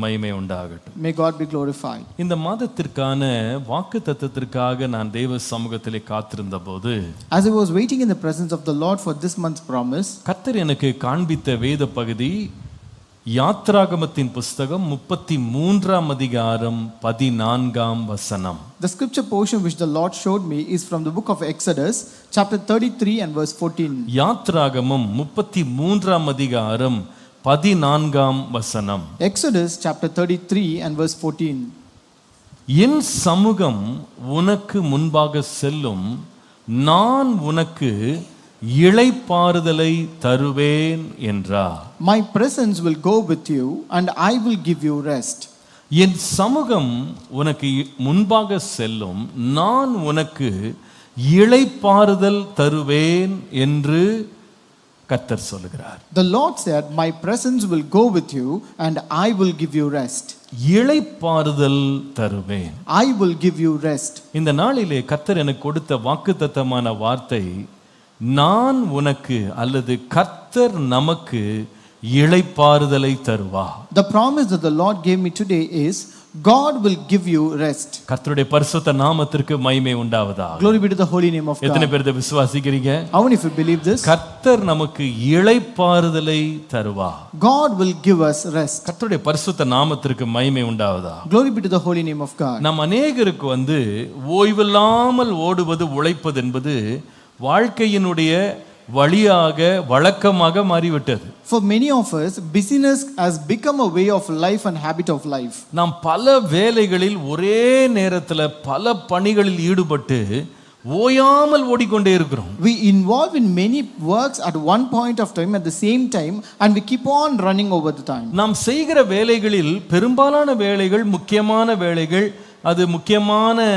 மகிமை உண்டாகட்டும். May God be glorified. இந்த மாதத்திற்கான வாக்குத்தத்தத்திற்காக நான் தேவ சமூகத்திலே காத்திருந்த போது, as I was waiting in the presence of the Lord for this month's promise, கர்த்தர் எனக்கு காண்பித்த வேத பகுதி யாத்ராகமத்தின் புஸ்தகம் 33ஆம் அதிகாரம் 14ஆம் வசனம். The scripture portion which the Lord showed me is from the book of Exodus chapter 33 and verse 14. யாத்ராகமம் 33ஆம் அதிகாரம் 14ஆம் வசனம். Exodus chapter 33 and verse 14. என் சமூகம் உனக்கு முன்பாக செல்லும், நான் உனக்கு இளைப்பாறுதலை தருவேன் என்றார். My presence will go with you and I will give you rest. என் சமூகம் உனக்கு முன்பாக செல்லும், நான் உனக்கு இளைப்பாறுதல் தருவேன் என்று கர்த்தர் சொல்கிறார். The Lord said, my presence will go with you and I will give you rest. இளைப்பாறுதல் தருவேன். I will give you rest. இந்த நாளிலே கர்த்தர் எனக்கு கொடுத்த வாக்குத்தத்தமான வார்த்தை, நான் உனக்கு அல்லது கர்த்தர் நமக்கு இளைப்பாறுதலை தருவார். The promise that the Lord gave me today is God will give you rest. கர்த்தருடைய பரிசுத்த நாமத்திற்கு மகிமை உண்டாவதாக. Glory be to the holy name of God. எத்தனை பேர் இதை விசுவாசிக்கிறீங்க? How many of you believe this? கர்த்தர் நமக்கு இளைப்பாறுதலை தருவார். God will give us rest. கர்த்தருடைய பரிசுத்த நாமத்திற்கு மகிமை உண்டாவதாக. Glory be to the holy name of God. நம் அநேகருக்கு ஓய்வில்லாமல் ஓடுவது உழைப்பது என்பது வாழ்க்கையினுடைய வழியாக வழக்கமாக மாறிவிட்டது. For many of us, busyness has become a way of life and habit of life. நாம் பல வேலைகளில் ஒரே நேரத்தில் பல பணிகளில் ஈடுபட்டு ஓயாமல் ஓடிக்கொண்டே இருக்கிறோம். We involve in many works at one point of time at the same time and we keep on running over the time. நாம் செய்கிற வேலைகளில் பெரும்பாலான வேலைகள் முக்கியமான வேலைகள், அது முக்கியமான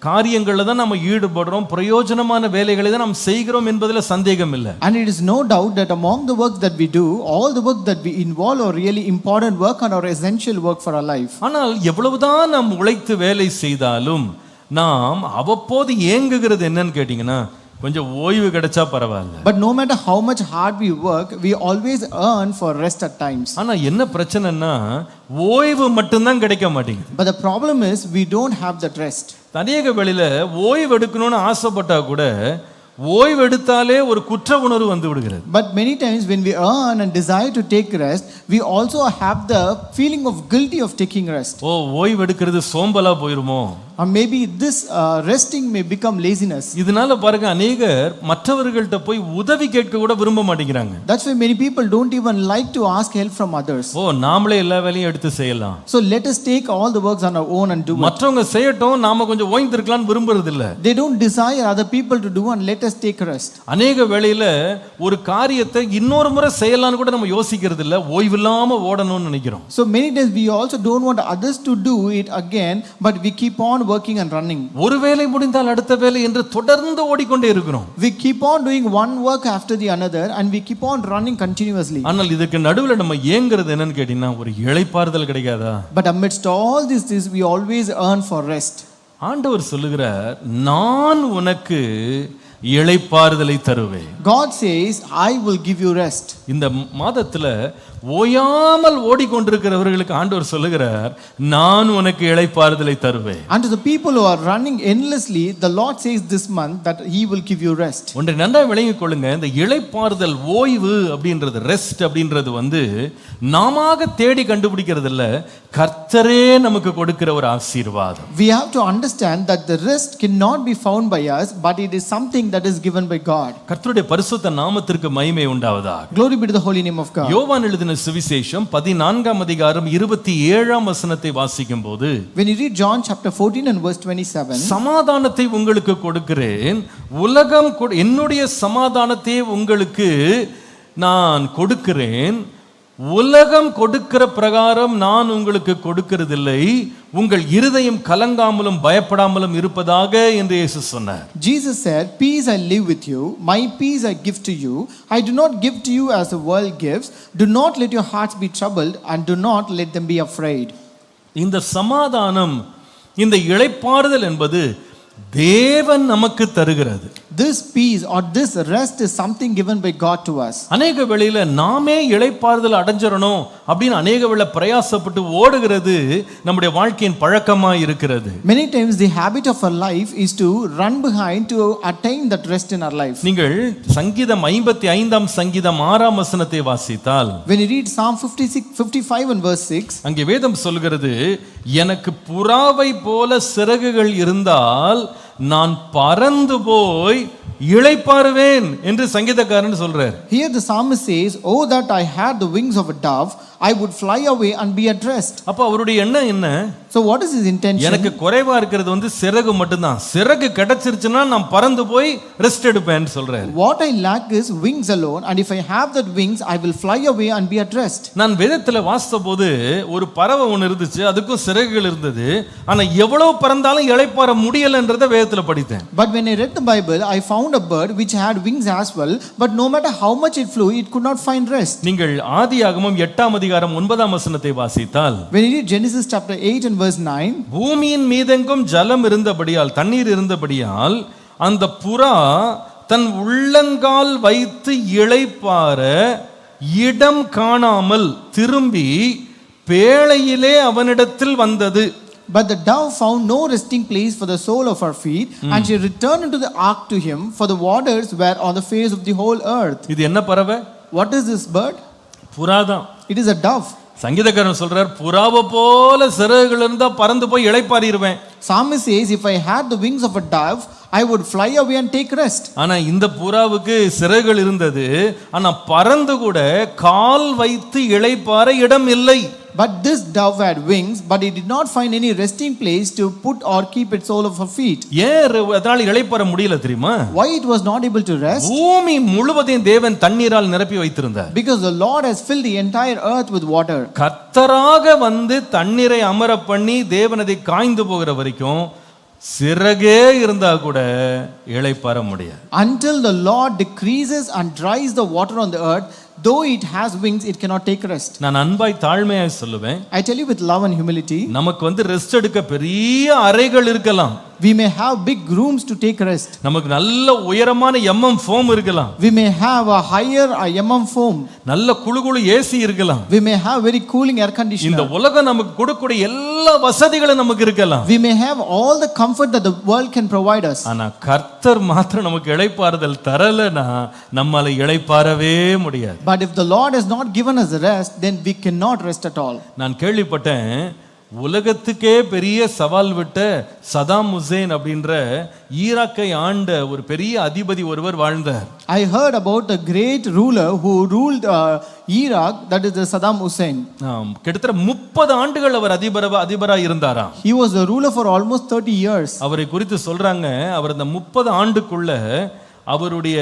காரியங்கள்ல தான் நம்ம ஈடுபடுறோம், பிரயோஜனமான வேலைகளை தான் நாம் செய்கிறோம் என்பதில் சந்தேகம் இல்லை. And it is no doubt that among the work that we do, all the work that we involve are really important work and are essential work for our life. ஆனால் எவ்வளவுதான் நாம் உழைத்து வேலை செய்தாலும் நாம் அவ்வப்போது ஏங்குகிறது என்னன்னு கேட்டீங்கன்னா, கொஞ்சம் ஓய்வு கிடைச்சா பரவாயில்ல. But no matter how much hard we work, we always earn for rest at times. ஆனா என்ன பிரச்சனைன்னா, ஓய்வு மட்டும்தான் கிடைக்க மாட்டேங்குது. But the problem is we don't have that rest. அநேக வேளையில ஓய்வு எடுக்கணும்னு ஆசைப்பட்டா கூட ஓய்வு எடுத்தாலே ஒரு குற்ற உணர்வு வந்து விடுகிறது. But many times when we earn and desire to take rest, we also have the feeling of guilty of taking rest. ஓய்வு எடுக்கிறது சோம்பலா போயிருமோ, or maybe this resting may become laziness. இதனால பாருங்க, அநேகர் மற்றவர்கள்ட்ட போய் உதவி கேட்க கூட விரும்ப மாட்டேங்கிறாங்க. That's why many people don't even like to ask help from others. நாமளே எல்லா வேலையும் எடுத்து செய்யலாம். So let us take all the works on our own and do it. மற்றவங்க செய்யட்டும், நாம கொஞ்சம் ஓய்ந்திருக்கலாம்னு விரும்புறது இல்ல. They don't desire other people to do and let us take rest. அநேக வேளையில ஒரு காரியத்தை இன்னொரு முறை செய்யலாம்னு கூட நம்ம யோசிக்கிறது இல்ல, ஓய்வில்லாம ஓடணும்னு நினைக்கிறோம். So many times we also don't want others to do it again, but we keep on working and running. ஒரு வேலை முடிந்தால் அடுத்த வேலை என்று தொடர்ந்து ஓடிக்கொண்டே இருக்கிறோம். We keep on doing one work after the another and we keep on running continuously. ஆனால் இதுக்கு நடுவுல நம்ம ஏங்குறது என்னன்னு கேட்டீங்கன்னா, ஒரு இளைப்பாறுதல் கிடைக்காதா? But amidst all this we always earn for rest. ஆண்டவர் சொல்லுகிறார், நான் உனக்கு இளைப்பாறுதலை தருவேன். God says, I will give you rest. இந்த மாதத்துல ஓயாமல் ஓடிக்கொண்டிருக்கிறவர்களுக்கு ஆண்டவர் சொல்லுகிறார், நான் உனக்கு இளைப்பாறுதலை தருவேன். And to the people who are running endlessly, the Lord says this month that he will give you rest. ஒன்றை நன்றாக விளங்கிக் கொள்ளுங்க, இந்த இளைப்பாறுதல், ஓய்வு அப்படின்றது, ரெஸ்ட் அப்படின்றது நாமாக தேடி கண்டுபிடிக்கிறது இல்ல, கர்த்தரே நமக்கு கொடுக்கிற ஒரு ஆசீர்வாதம். We have to understand that the rest cannot be found by us, but it is something that is given by God. கர்த்தருடைய பரிசுத்த நாமத்திற்கு மகிமை உண்டாவதாக. Glory be to the holy name of God. யோவான் எழுதின சுவிசேஷம் 14ஆம் அதிகாரம் 27ஆம் வசனத்தை வாசிக்கும் போது, when you read John chapter 14 and verse 27, சமாதானத்தை உங்களுக்கு கொடுக்கிறேன், உலகம் என்னுடைய சமாதானத்தை உங்களுக்கு நான் கொடுக்கிறேன், உலகம் கொடுக்கிற பிரகாரம் நான் உங்களுக்கு கொடுக்கிறதில்லை, உங்கள் இருதயம் கலங்காமலும் பயப்படாமலும் இருப்பதாக என்று இயேசு சொன்னார். Jesus said, peace I live with you, my peace I give to you, I do not give to you as the world gives, do not let your hearts be troubled and do not let them be afraid. இந்த சமாதானம், இந்த இளைப்பாறுதல் என்பது தேவன் நமக்கு தருகிறது. This peace or this rest is something given by God to us. அநேக வேளையில நாமே இளைப்பாறுதல் அடைஞ்சிரணும் அப்படின்னு அநேக வேளை பிரயாசப்பட்டு ஓடுகிறது நம்முடைய வாழ்க்கையின் பழக்கமா இருக்கிறது. Many times the habit of our life is to run behind to attain that rest in our life. நீங்கள் சங்கீதம் 55 சங்கீதம் 6 வசனத்தை வாசித்தால், When you read Psalm 55 and verse 6, அங்கே வேதம் சொல்கிறது, எனக்கு புறாவை போல சிறகுகள் இருந்தால் நான் பறந்து போய் இளைப்பாறுவேன் என்று சங்கீதக்காரன் சொல்றார். here the psalmist says, oh that I had the wings of a dove, I would fly away and be at rest. அப்ப அவருடைய எண்ணம் என்ன? So what is his intention? எனக்கு குறைவா இருக்கிறது சிறகு மட்டும்தான். சிறகு கிடைச்சிருச்சுன்னா நான் பறந்து போய் ரெஸ்ட் எடுப்பேன்னு சொல்றாரு. What I lack is wings alone, and if I have that wings I will fly away and be at rest. நான் வேதத்துல வாசித்தபோது ஒரு பறவை ஒன்று இருந்துச்சு, அதுக்கும் சிறகுகள் இருந்தது. ஆனா எவ்வளவு பறந்தாலும் இளைப்பாற முடியலன்றத வேதத்துல படித்தேன். But when I read the Bible, I found a bird which had wings as well, but no matter how much it flew, it could not find rest. நீங்கள் ஆதியாகமம் 8 அதிகாரம் 9 வசனத்தை வாசித்தால், When you read Genesis chapter 8 and verse 9, பூமியின் மீதெங்கும் ஜலம் இருந்தபடியால், தண்ணீர் இருந்தபடியால், அந்த புறா தன் உள்ளங்கால் வைத்து இளைப்பாற இடம் காணாமல் திரும்பி பேழையிலே அவனிடத்தில் வந்தது. but the dove found no resting place for the sole of her feet, and she returned into the ark to him, for the waters were on the face of the whole earth. இது என்ன பறவை? What is this bird? புறாதான். It is a dove. சங்கீதக்காரன் சொல்றார், புறாவை போல சிறகுகள் இருந்தா பறந்து போய் இளைப்பாறிடுவேன். Psalmist says, if I had the wings of a dove, I would fly away and take rest. ஆனா இந்த புறாவுக்கு சிறகுகள் இருந்தது, ஆனா பறந்து கூட கால் வைத்து இளைப்பாற இடம் இல்லை. But this dove had wings, but it did not find any resting place to put or keep its sole of her feet. ஏன் அதனால இளைப்பாற முடியல தெரியுமா? Why it was not able to rest? பூமி முழுவதையும் தேவன் தண்ணீரால் நிரப்பி வைத்திருந்தார். Because the Lord has filled the entire earth with water. கர்த்தராக வந்து தண்ணீரை அமர பண்ணி தேவன் அதை காய்ந்து போகிற வரைக்கும் சிறகே இருந்தா கூட இளைப்பாற முடியாது. Until the Lord decreases and dries the water on the earth, though it has wings, it cannot take rest. நான் அன்பாய் தாழ்மையாய் சொல்லுவேன், I tell you with love and humility, நமக்கு ரெஸ்ட் எடுக்க பெரிய அறைகள் இருக்கலாம். we may have big rooms to take rest. நமக்கு நல்ல உயரமான எம்எம் ஃபோம் இருக்கலாம். We may have a higher MM foam. நல்ல குளுகுளு ஏசி இருக்கலாம். We may have very cooling air இந்த conditioner. உலகம் நமக்கு கொடுக்கக்கூடிய எல்லா வசதிகளும் நமக்கு இருக்கலாம். We may have all the comfort that the world can provide us. ஆனா கர்த்தர் மாத்திரம் நமக்கு இளைப்பாறுதல் தரலனா நம்மால இளைப்பாறவே முடியாது. But if the Lord has not given us rest, then we cannot rest at all. நான் கேள்விப்பட்டேன், உலகத்துக்கே பெரிய சவால் விட்ட சதாம் ஹுசேன் அப்படின்ற ஈராக்கை ஆண்ட ஒரு பெரிய அதிபதி ஒருவர் வாழ்ந்தார். I heard about a great ruler who ruled Iraq, that is the Saddam Hussein. கிட்டத்தட்ட 30 ஆண்டுகள் அவர் அதிபரா இருந்தாராம். He was a ruler for almost 30 years. அவரை குறித்து சொல்றாங்க, அவர் அந்த 30 ஆண்டுக்குள்ள அவருடைய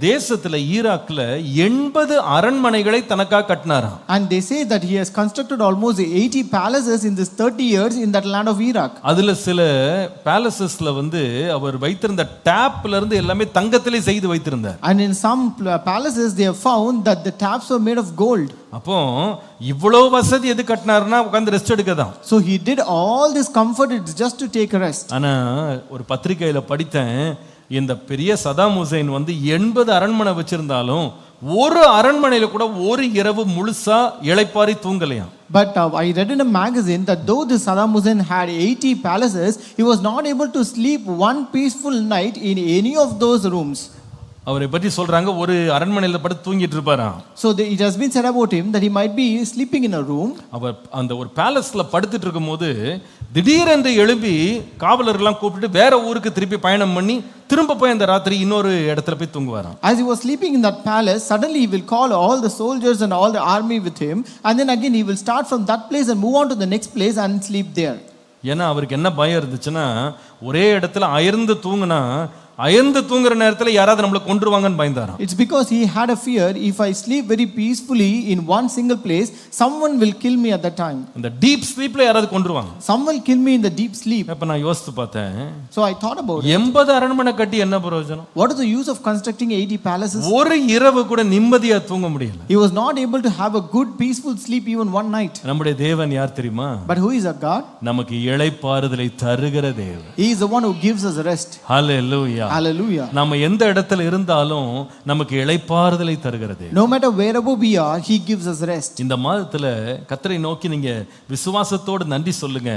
தேசத்துல ஈராக்ல 80 அரண்மனைகளை தனக்காக கட்டினாராம். And they say that he has constructed almost 80 palaces in this 30 years in that land of Iraq. அதுல சில பேலசஸ்ல அவர் வைத்திருந்த டேப்ல இருந்து எல்லாமே தங்கத்திலே செய்து வைத்திருந்தார். And in some palaces they have found that the taps were made of gold. அப்போ இவ்வளவு வசதி எது கட்டினாருன்னா உட்கார்ந்து rest எடுக்கதான். So he did all this comfort, it's just to take a rest. ஆனா ஒரு பத்திரிகையில படித்தேன், இந்த பெரிய சதாம் ஹுசைன் 80 அரண்மனை வச்சிருந்தாலும் ஒரு அரண்மனையில கூட ஒரு இரவு முழுசா இளைப்பாரி தூங்கலையாம். But I read in a magazine that though this Saddam Hussein had 80 palaces, he was not able to sleep one peaceful night in any of those rooms. அவரை பற்றி சொல்றாங்க, ஒரு அரண்மனையில படுத்து தூங்கிட்டு இருப்பாராம். So it has been said about him that he might be sleeping in a room. அவர் அந்த ஒரு பேலஸ்ல படுத்துட்டு இருக்கும்போது திடீரென்று எழும்பி காவலர்கள்லாம் கூப்பிட்டு வேற ஊருக்கு திருப்பி பயணம் பண்ணி திரும்ப போய் அந்த ராத்திரி இன்னொரு இடத்துல போய் தூங்குவாராம். As he was sleeping in that palace, suddenly he will call all the soldiers and all the army with him, and then again he will start from that place and move on to the next place and sleep there. ஏன்னா அவருக்கு என்ன பயம் இருந்துச்சுன்னா, ஒரே இடத்துல அயர்ந்து தூங்குனா அயர்ந்து தூங்குற நேரத்துல யாராவது நம்மள கொன்றுவாங்கன்னு பயந்தாராம். It's because he had a fear, if I sleep very peacefully in one single place, someone will kill me at that time. இந்த டீப் ஸ்லீப்ல யாராவது கொன்றுவாங்க. Someone will kill me in the deep sleep. அப்ப நான் யோசித்து பார்த்தேன், So I thought about it. 80 அரண்மனை கட்டி என்ன பிரயோஜனம்? What is the use of constructing 80 palaces? ஒரு இரவு கூட நிம்மதியா தூங்க முடியல. He was not able to have a good peaceful sleep even one night. நம்முடைய தேவன் யார் தெரியுமா? But who is our God? நமக்கு இளைப்பாறுதலை தருகிற தேவன். He is the one who gives us rest. Hallelujah. Hallelujah. நாம எந்த இடத்துல இருந்தாலும் நமக்கு இளைப்பாறுதலை தருகிறது. No matter wherever we are, He gives us rest. இந்த மாதத்துல கர்த்தரை நோக்கி நீங்க விசுவாசத்தோடு நன்றி சொல்லுங்க.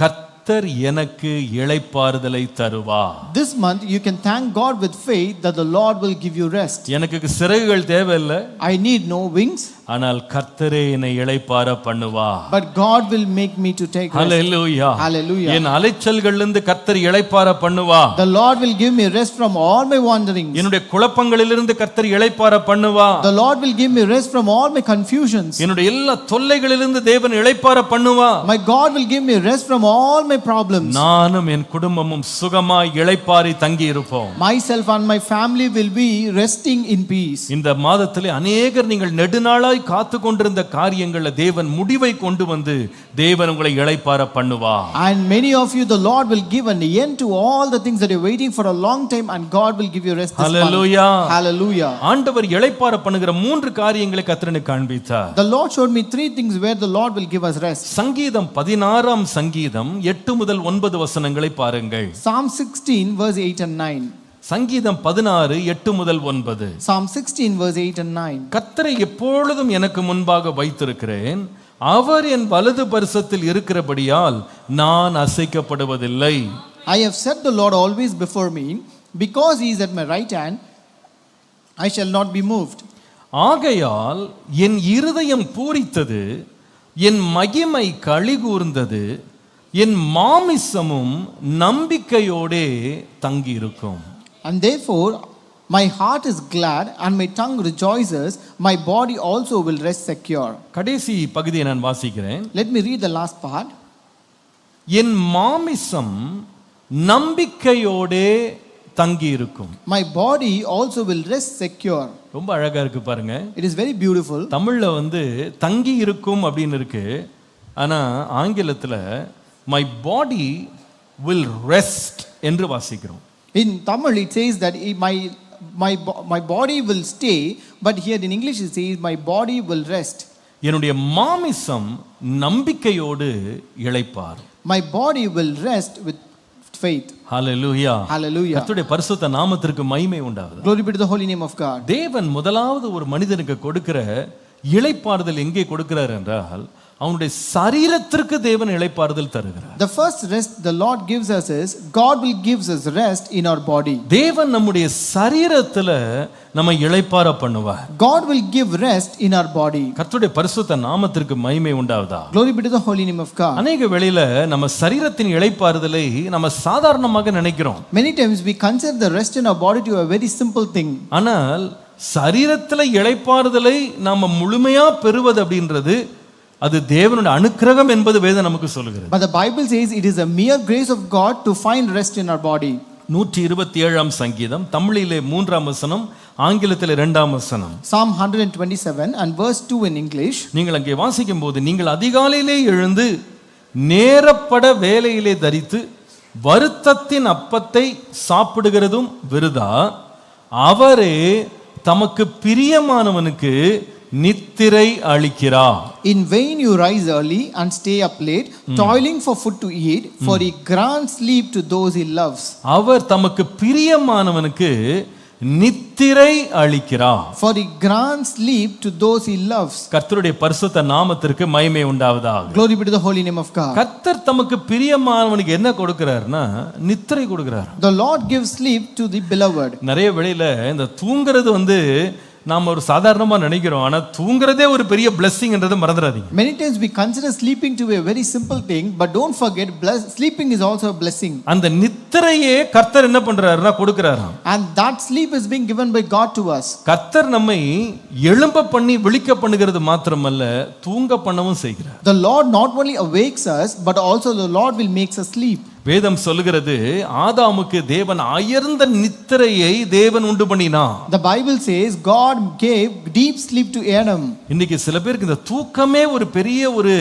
கர்த்தர் எனக்கு இளைப்பாறுதலை தருவா. This month you can thank God with faith that the Lord will give you rest. எனக்கு சிறகுகள் தேவையில்லை, I need no wings, ஆனால் கர்த்தரே என்னை இளைப்பாற பண்ணுவா. but God will make me to take rest. Hallelujah. Hallelujah. என் அலைச்சல்கள்ல இருந்து கர்த்தர் இளைப்பாற பண்ணுவா. The Lord will give me rest from all my wanderings. என்னுடைய குழப்பங்களிலிருந்து கர்த்தர் இளைப்பாற பண்ணுவா. The Lord will give me rest from all my confusions. என்னுடைய எல்லா தொல்லைகளிலிருந்து தேவன் இளைப்பாற பண்ணுவா. My God will give me rest from all my problems. நானும் என் குடும்பமும் சுகமாய் இளைப்பாறி தங்கி இருப்போம். Myself and my family will be resting in peace. இந்த மாதத்திலே அநேகர் நீங்கள் நெடுநாளாய் காத்து கொண்டிருந்த காரியங்கள்ல தேவன் முடிவை கொண்டு வந்து தேவன் உங்களை இளைப்பாற பண்ணுவா. And many of you, the Lord will give an end to all the things that you're waiting for a long time, and God will give you rest this month. Hallelujah. Hallelujah. ஆண்டவர் இளைப்பாற பண்ணுகிற 3 காரியங்களை கர்த்தர் காண்பித்தார். The Lord showed me 3 things where the Lord will give us rest. சங்கீதம் 16ஆம் சங்கீதம் 8 முதல் 9 வசனங்களை பாருங்கள். Psalm 16 verse 8 and 9. சங்கீதம் 16 8 முதல் 9. Psalm 16 verse 8 and 9. கர்த்தரை எப்பொழுதும் எனக்கு முன்பாக வைத்திருக்கிறேன், அவர் என் வலது பரிசத்தில் இருக்கிறபடியால் நான் அசைக்கப்படுவதில்லை. I have set the Lord always before me, because he is at my right hand, I shall not be moved. ஆகையால் என் இருதயம் பூரித்தது, என் மகிமை களிகூர்ந்தது, என் மாமிசமும் நம்பிக்கையோடே தங்கி இருக்கும். And therefore my heart is glad and my tongue rejoices, my body also will rest secure. கடைசி பகுதியை நான் வாசிக்கிறேன். Let me read the last part. என் மாமிசம் நம்பிக்கையோடே தங்கி இருக்கும். My body also will rest secure. ரொம்ப அழகா இருக்கு பாருங்க. It is very beautiful. தமிழ்ல தங்கி இருக்கும் அப்படின்னு இருக்கு, ஆனா ஆங்கிலத்துல my body will rest என்று வாசிக்கிறோம். In Tamil it says that my body will stay, but here in English it says my body will rest. என்னுடைய மாமிசம் நம்பிக்கையோடு இளைப்பார். My body will rest with faith. Hallelujah. Hallelujah. கர்த்தருடைய பரிசுத்த நாமத்திற்கு மகிமை உண்டாவதாக. Glory be to the holy name of God. தேவன் முதலாவது ஒரு மனிதனுக்கு கொடுக்கிற இளைப்பாறுதல் எங்கே கொடுக்கிறார் என்றால் அவனுடைய சரீரத்திற்கு தேவன் இளைப்பாறுதல் தருகிறார். The first rest the Lord gives us is God will gives us rest in our body. தேவன் நம்முடைய சரீரத்துல நம்ம இளைப்பாற பண்ணுவார். God will give rest in our body. கர்த்தருடைய பரிசுத்த நாமத்திற்கு மகிமை உண்டாவதாக. Glory be to the holy name of God. அநேக வேளையில நம்ம சரீரத்தின் இளைப்பாறுதலை நம்ம சாதாரணமாக நினைக்கிறோம். Many times we consider the rest in our body to a very simple thing. ஆனால் சரீரத்துல இளைப்பாறுதலை நாம முழுமையா பெறுவது அப்படின்றது அது தேவனுடைய அனுக்கிரகம் என்பது வேதம் நமக்கு சொல்லுகிறது. But the Bible says it is a mere grace of God to find rest in our body. 127ஆம் சங்கீதம் தமிழிலே 3ஆம் வசனம், ஆங்கிலத்திலே 2ஆம் வசனம். Psalm 127 and verse 2 in English. நீங்கள் அங்கே வாசிக்கும் போது, நீங்கள் அதிகாலையிலே எழுந்து நேரப்பட வேலையிலே தரித்து வருத்தத்தின் அப்பத்தை சாப்பிடுகிறதும் விருதா, அவரே தமக்கு பிரியமானவனுக்கு நித்திரை அளிக்கிறார். In vain you rise early and stay up late, toiling for food to eat, for he grants sleep to those he loves. அவர் தமக்கு பிரியமானவனுக்கு நித்திரை அளிக்கிறார். For he grants sleep to those he loves. கர்த்தருடைய பரிசுத்த நாமத்திற்கு மகிமை உண்டாவதாக. Glory be to the holy name of God. கர்த்தர் தமக்கு பிரியமானவனுக்கு என்ன கொடுக்கிறார்னா நித்திரை கொடுக்கிறார். The Lord gives sleep to the beloved. நிறைய வேளையில இந்த தூங்குறது நாம ஒரு சாதாரணமா நினைக்கிறோம், ஆனா தூங்குறதே ஒரு பெரிய blessing என்றதை மறந்துடாதீங்க. Many times we consider sleeping to be a very simple thing, but don't forget sleeping is also a blessing. அந்த நித்திரையே கர்த்தர் என்ன பண்றாருன்னா கொடுக்கிறாராம். And that sleep is being given by God to us. கர்த்தர் நம்மை எழும்ப பண்ணி விழிக்க பண்ணுகிறது மாத்திரமல்ல, தூங்க பண்ணவும் செய்கிறார். The Lord not only awakes us, but also the Lord will makes us sleep. வேதம் சொல்லுகிறது, ஆதாமுக்கு தேவன் அயர்ந்த நித்திரையை தேவன் உண்டு பண்ணினார். The Bible says God gave deep sleep to Adam. இன்னைக்கு சில பேருக்கு இந்த தூக்கமே ஒரு பெரிய ஒரு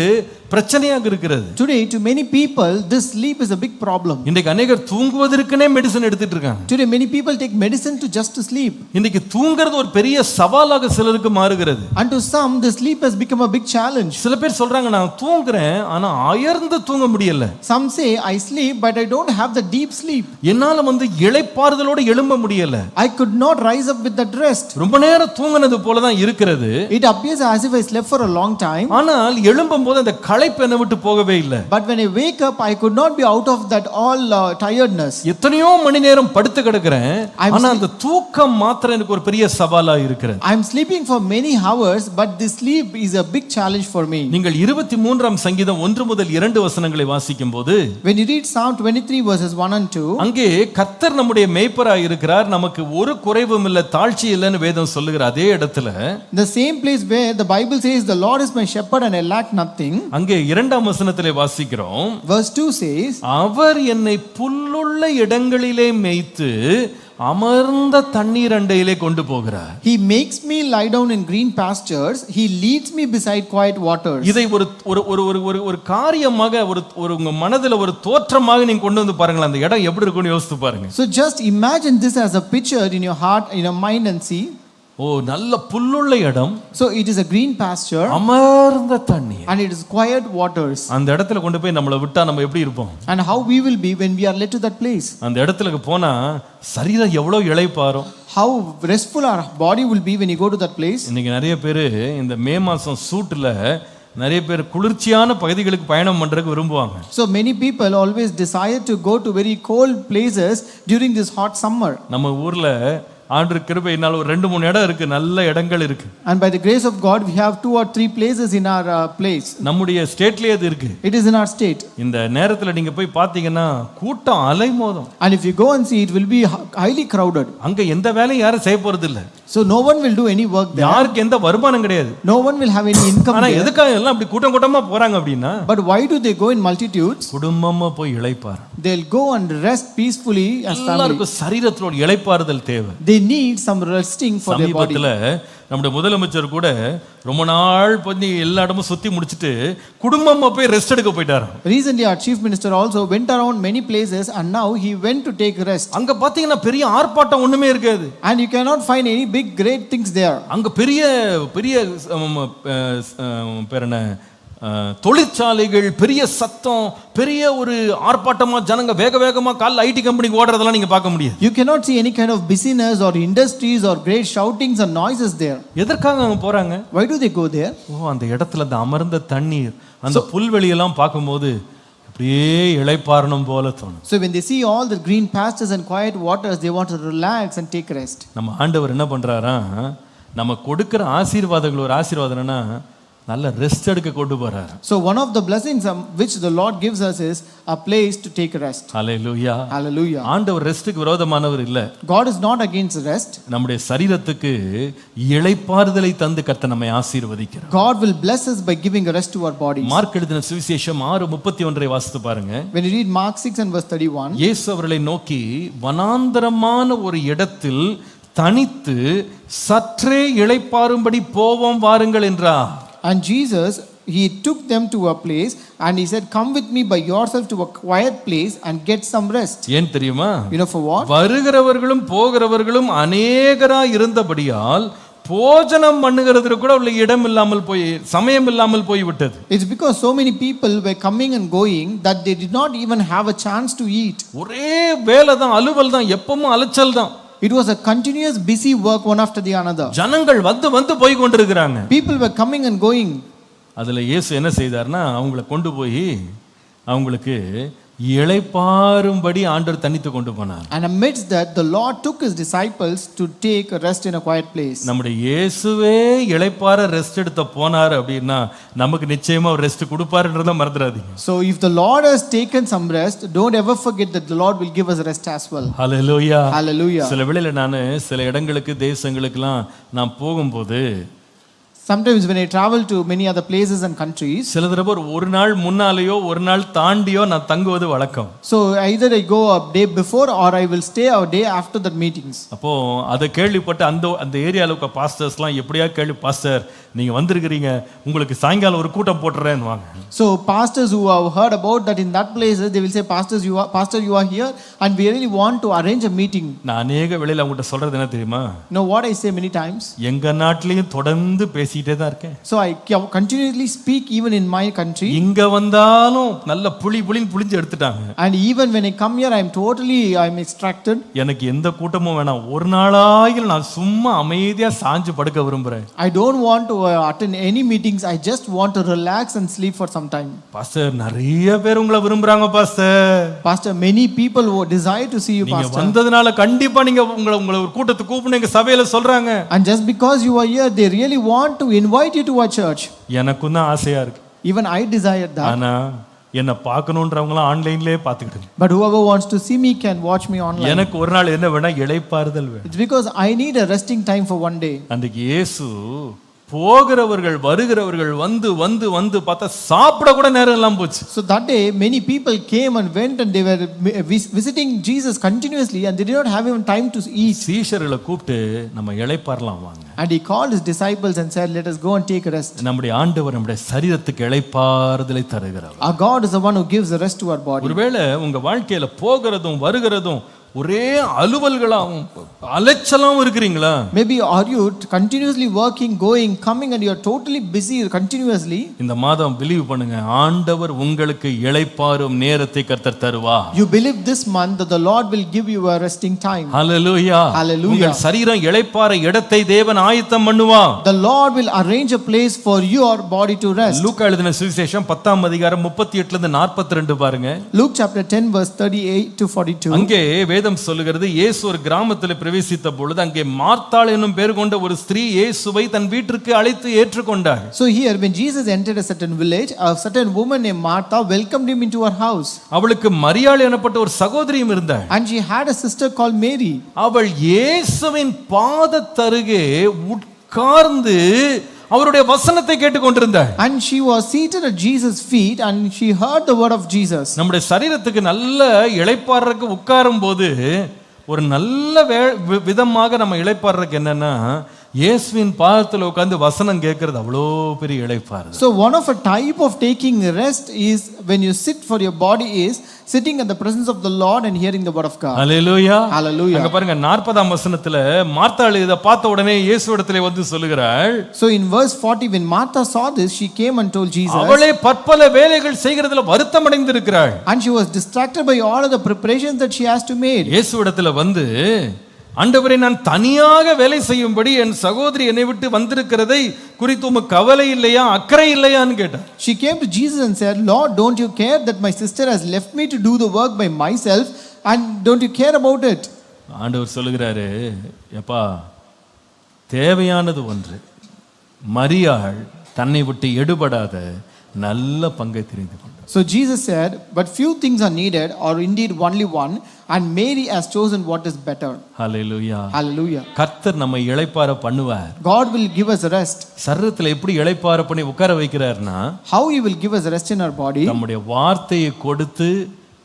பிரச்சனையாக இருக்கிறது. Today to many people this sleep is a big problem. இன்னைக்கு अनेகர் தூங்குவதற்குனே மெடிசன் எடுத்துட்டு இருக்காங்க. Today many people take medicine to just to sleep. இன்னைக்கு தூங்கிறது ஒரு பெரிய சவாலாக சிலருக்கு மாறுகிறது. And to some the sleep has become a big challenge. சில பேர் சொல்றாங்க, நான் தூங்குறேன் ஆனா அயர்ந்து தூங்க முடியல. Some say I sleep but I don't have the deep sleep. என்னால இளைப்பாறுதலோட எழும்ப முடியல. I could not rise up with that rest. ரொம்ப நேரம் தூங்கினது போல தான் இருக்கிறது. It appears as if I slept for a long time. ஆனால் எழும்பும்போது அந்த களைப்பு என்னை விட்டு போகவே இல்லை. But when I wake up, I could not be out of that all tiredness. எத்தனையோ மணி நேரம் படுத்து கிடக்கிறேன். ஆனா அந்த தூக்கம் மாத்திரம் எனக்கு ஒரு பெரிய சவாலா இருக்கிறது. I am sleeping for many hours, but this sleep is a big challenge for me. நீங்கள் 23ஆம் சங்கீதம் 1 முதல் 2 வசனங்களை வாசிக்கும்போது, when you read Psalm 23 verses 1 and 2, அங்கே கர்த்தர் நம்முடைய மேய்ப்பராய் இருக்கிறார், நமக்கு ஒரு குறைவும் இல்லை, தாழ்ச்சி இல்லைன்னு வேதம் சொல்லுகிற அதே இடத்துல, the same place where the Bible says the Lord is my shepherd and I lack nothing, அங்கே 2ஆம் வசனத்திலே வாசிக்கிறோம், verse 2 says, அவர் என்னை புல்லுள்ள இடங்களிலே மேய்த்து அமர்ந்த தண்ணீர் அண்டையிலே கொண்டு போகிறார். he makes me lie down in green pastures, he leads me beside quiet waters. இதை ஒரு ஒரு ஒரு ஒரு ஒரு காரியமாக ஒரு உங்க மனதில ஒரு தோற்றமாக நீங்க கொண்டு வந்து பாருங்களேன், அந்த இடம் எப்படி இருக்கும்னு யோசித்து பாருங்க. So just imagine this as a picture in your heart, in your mind, and see. நல்ல புல்லுள்ள இடம். So it is a green pasture, அமர்ந்த தண்ணீர், and it is quiet waters. அந்த இடத்துல கொண்டு போய் நம்மள விட்டா நம்ம எப்படி இருப்போம்? And how we will be when we are led to that place. அந்த இடத்துக்கு போனா சரீரம் எவ்வளவு இளைப்பாறும். How restful our body will be when you go to that place. இன்னைக்கு நிறைய பேர் இந்த மே மாசம் சூட்ல நிறைய பேர் குளிர்ச்சியான பகுதிகளுக்கு பயணம் பண்றதுக்கு விரும்புவாங்க. So many people always desire to go to very cold places during this hot summer. நம்ம ஊர்ல ஆண்டவர் கிருபையினால் ஒரு 2-3 இடம் இருக்கு, நல்ல இடங்கள் இருக்கு. And by the grace of God we have 2 or 3 places in our place. நம்முடைய ஸ்டேட்லயே அது இருக்கு. It is in our state. இந்த நேரத்துல நீங்க போய் பாத்தீங்கன்னா கூட்டம் அலைமோதும். And if you go and see, it will be highly crowded. அங்க எந்த வேலையும் யாரும் செய்ய போறது இல்ல. So no one will do any work there. யாருக்கு எந்த வருமானம் கிடையாது. No one will have any income ஆனா there. எதுக்காக எல்லாம் அப்படி கூட்டம் கூட்டமா போறாங்க அப்படினா, But why do they go in multitudes? குடும்பமா போய் இளைப்பாற. They'll go and rest peacefully as family. எல்லாருக்கும் சரீரத்தோட இளைப்பாறுதல் தேவை. They need some resting for their body. சமீபத்துல நம்முடைய முதலமைச்சர் கூட ரொம்ப நாள் பண்ணி எல்லா இடமும் சுத்தி முடிச்சிட்டு குடும்பமா போய் ரெஸ்ட் எடுக்க போயிட்டாரு. Recently our chief minister also went around many places and now he went to take rest. அங்க பாத்தீங்கன்னா பெரிய ஆர்ப்பாட்டம் ஒண்ணுமே இருக்காது. And you cannot find any big great things there. அங்க பெரிய பெரிய பேரன தொழிற்சாலைகள், பெரிய சத்தம், பெரிய ஒரு ஆர்ப்பாட்டமா ஜனங்க வேக வேகமா காலைல ஐடி கம்பெனிக்கு ஓடுறதெல்லாம் நீங்க பார்க்க முடியாது. You cannot see any kind of busyness or industries or great shoutings and noises there. எதற்காக அவங்க போறாங்க? Why do they go there? அந்த இடத்துல அந்த அமர்ந்த தண்ணீர், அந்த புல்வெளியெல்லாம் பார்க்கும்போது அப்படியே இளைப்பாறணும் போல தோணும். So when they see all the green pastures and quiet waters, they want to relax and take rest. நம்ம ஆண்டவர் என்ன பண்றாரா, நம்ம கொடுக்கிற ஆசீர்வாதங்கள் ஒரு ஆசீர்வாதம்னா நல்ல ரெஸ்ட் எடுக்க கொண்டு போறாரு. So one of the blessings which the Lord gives us is a place to take rest. Hallelujah. Hallelujah. ஆண்டவர் ரெஸ்ட்க்கு விரோதமானவர் இல்ல. God is not against rest. நம்முடைய சரீரத்துக்கு இளைப்பாறுதலை தந்து கர்த்தர் நம்மை ஆசீர்வதிக்கிறார். God will bless us by giving a rest to our bodies. Mark எழுதின சுவிசேஷம் 6:31 வாசித்து பாருங்க. When you read Mark 6 and verse 31, இயேசு அவர்களை நோக்கி வனாந்தரமான ஒரு இடத்தில் தனித்து சற்றே இளைப்பாறும்படி போவோம் வாருங்கள் என்றார். and Jesus, he took them to a place and he said, come with me by yourself to a quiet place and get some rest. ஏன் தெரியுமா? You know for what? வருகிறவர்களும் போகிறவர்களும் அநேகராய் இருந்தபடியால் போஜனம் பண்ணுகிறதுக்கு கூட உள்ள இடம் இல்லாமல் போய் சமயம் இல்லாமல் போய் விட்டது. It's because so many people were coming and going that they did not even have a chance to eat. ஒரே வேலை தான், அலுவல் தான், எப்பவும் அலைச்சல் தான். It was a continuous busy work one after the another. ஜனங்கள் வந்து போய் கொண்டிருக்கிறாங்க. People were coming and going. அதுல இயேசு என்ன செய்தார்னா, அவங்களை கொண்டு போய் அவங்களுக்கு இளைப்பாறும்படி ஆண்டவர் தனித்து கொண்டு போனார். And amidst that the Lord took his disciples to take a rest in a quiet place. நம்முடைய இயேசுவே இளைப்பாற ரெஸ்ட் எடுத்த போனார் அப்படின்னா நமக்கு நிச்சயமா ஒரு ரெஸ்ட் கொடுப்பாருன்றத மறந்துடாதீங்க. So if the Lord has taken some rest, don't ever forget that the Lord will give us rest as well. Hallelujah. Hallelujah. சில வேளையில நான் சில இடங்களுக்கு தேசங்களுக்குலாம் நான் போகும்போது, sometimes when I travel to many other places and countries, சில தடவை ஒரு நாள் முன்னாலேயோ ஒரு நாள் தாண்டியோ நான் தங்குவது வழக்கம். so either I go a day before or I will stay a day after the meetings. அப்போ அதை கேள்விப்பட்டு அந்த ஏரியால இருக்க பாஸ்டர்ஸ்லாம் எப்படியா பாஸ்டர் நீங்க வந்திருக்கிறீங்க, உங்களுக்கு சாயங்காலம் ஒரு கூட்டம் போட்டுறேன்னுவாங்க. So pastors who have heard about that in that place, they will say, pastor you are here and we really want to arrange a meeting. நான் அநேக வேளையில அவங்ககிட்ட சொல்றது என்ன தெரியுமா? You know what I say many times? எங்க நாட்டிலையும் தொடர்ந்து பேசிட்டே பேசிட்டே தான் இருக்கேன். So I continuously speak even in my country. இங்க வந்தாலும் நல்ல புளின்னு புளிஞ்சு எடுத்துட்டாங்க. And even when I come here, I'm extracted. எனக்கு எந்த கூட்டமும் வேணாம். ஒரு நாளாயில் நான் சும்மா அமைதியா சாஞ்சு படுக்க விரும்புறேன். I don't want to attend any meetings. I just want to relax and sleep for some time. Pastor, நிறைய பேர் உங்களை விரும்புறாங்க pastor. Pastor, many people who desire to see you, நீங்க Pastor. வந்ததனால கண்டிப்பா நீங்க உங்களை ஒரு கூட்டத்துக்கு கூப்பிட்டு எங்க சபையில சொல்றாங்க. And just because you are here, they really want to invite you to our church. எனக்கும் தான் ஆசையா இருக்கு. Even I desire that. ஆனா என்ன பார்க்கணும்ன்றவங்களாம் ஆன்லைன்லயே பார்த்துக்கிட்டு. But whoever wants to see me can watch me online. எனக்கு ஒரு நாள் என்ன வேணா இளைப்பாறுதல் வேணும். It's because I need a resting time for one day. அன்றைக்கு இயேசு போகிறவர்கள் வருகிறவர்கள் வந்து வந்து வந்து பார்த்தா சாப்பிட கூட நேரம் எல்லாம் போச்சு. So that day many people came and went and they were visiting Jesus continuously and they did not have even time to eat. சீஷர்களை கூப்பிட்டு நம்ம இளைப்பாறலாம் வாங்க. And he called his disciples and said, let us go and take a rest. நம்முடைய ஆண்டவர் நம்முடைய சரீரத்துக்கு இளைப்பாறுதலை தருகிறார். Our God is the one who gives the rest to our body. ஒருவேளை உங்க வாழ்க்கையில போகிறதும் வருகிறதும் ஒரே அலுவல்களாகவும் அலைச்சலாகவும் இருக்கிறீங்களா? Maybe are you continuously working, going, coming and you are totally busy continuously? இந்த மாதம் பிலீவ் பண்ணுங்க, ஆண்டவர் உங்களுக்கு இளைப்பாறும் நேரத்தை கர்த்தர் தருவார். You believe this month that the Lord will give you a resting time. Hallelujah. Hallelujah. உங்கள் சரீரம் இளைப்பாற இடத்தை தேவன் ஆயத்தம் பண்ணுவார். The Lord will arrange a place for your body to rest. லூக்கா எழுதின சுவிசேஷம் 10ஆம் அதிகாரம் 38ல இருந்து 42 பாருங்க. Luke chapter 10 verse 38 to 42. அங்கே வேதம் சொல்லுகிறது, இயேசு ஒரு கிராமத்தில் பிரவேசித்த பொழுது அங்கே மார்த்தாள் என்னும் பேர் கொண்ட ஒரு ஸ்திரீ இயேசுவை தன் வீட்டிற்கு அழைத்து ஏற்றுக்கொண்டாள். So here when Jesus entered a certain village, a certain woman named Martha welcomed him into her house. அவளுக்கு மரியாள் எனப்பட்ட ஒரு சகோதரியும் இருந்தாள். And she had a sister called Mary. அவள் இயேசுவின் பாதத்தருகே உட்கார்ந்து அவருடைய வசனத்தை கேட்டுக்கொண்டிருந்தாள். And she was seated at Jesus' feet and she heard the word of Jesus. நம்முடைய சரீரத்துக்கு நல்ல இளைப்பாறதுக்கு உட்காரும் போது ஒரு நல்ல விதமாக நம்ம இளைப்பாறதுக்கு என்னன்னா, இயேசுவின் பாதத்தில் உட்கார்ந்து வசனம் கேட்கிறது அவ்வளோ பெரிய இளைப்பாறு. So one of a type of taking rest is when you sit for your body is sitting at the presence of the Lord and hearing the word of God. Hallelujah. Hallelujah. அங்க பாருங்க 40ஆம் வசனத்துல மார்த்தாள் இத பார்த்த உடனே இயேசுவிடத்திலே வந்து சொல்லுகிறாள். So in verse 40 when Martha saw this, she came and told Jesus. அவளே பற்பல வேலைகள் செய்கிறதுல வருத்தம் அடைந்திருக்கிறாள். And she was distracted by all of the preparations that she has to make. இயேசுவிடத்திலே வந்து, ஆண்டவரே, நான் தனியாக வேலை செய்யும்படி என் சகோதரி என்னை விட்டு வந்திருக்கிறதை குறித்து உமக்கு கவலை இல்லையா, அக்கறை இல்லையான்னு கேட்டார். She came to Jesus and said, Lord, don't you care that my sister has left me to do the work by myself, and don't you care about it? ஆண்டவர் சொல்லுகிறாரு, எப்பா, தேவையானது ஒன்று, மரியாள் தன்னை விட்டு எடுபடாத நல்ல பங்கை தெரிந்து கொண்டார். So Jesus said, but few things are needed, or indeed only one, and Mary has chosen what is better. Hallelujah. Hallelujah. கர்த்தர் நம்மை இளைப்பாற பண்ணுவார். God will give us rest. சரீரத்துல எப்படி இளைப்பாற பண்ணி உட்கார வைக்கிறார்னா, how he will give us rest in our body? நம்முடைய வார்த்தையை கொடுத்து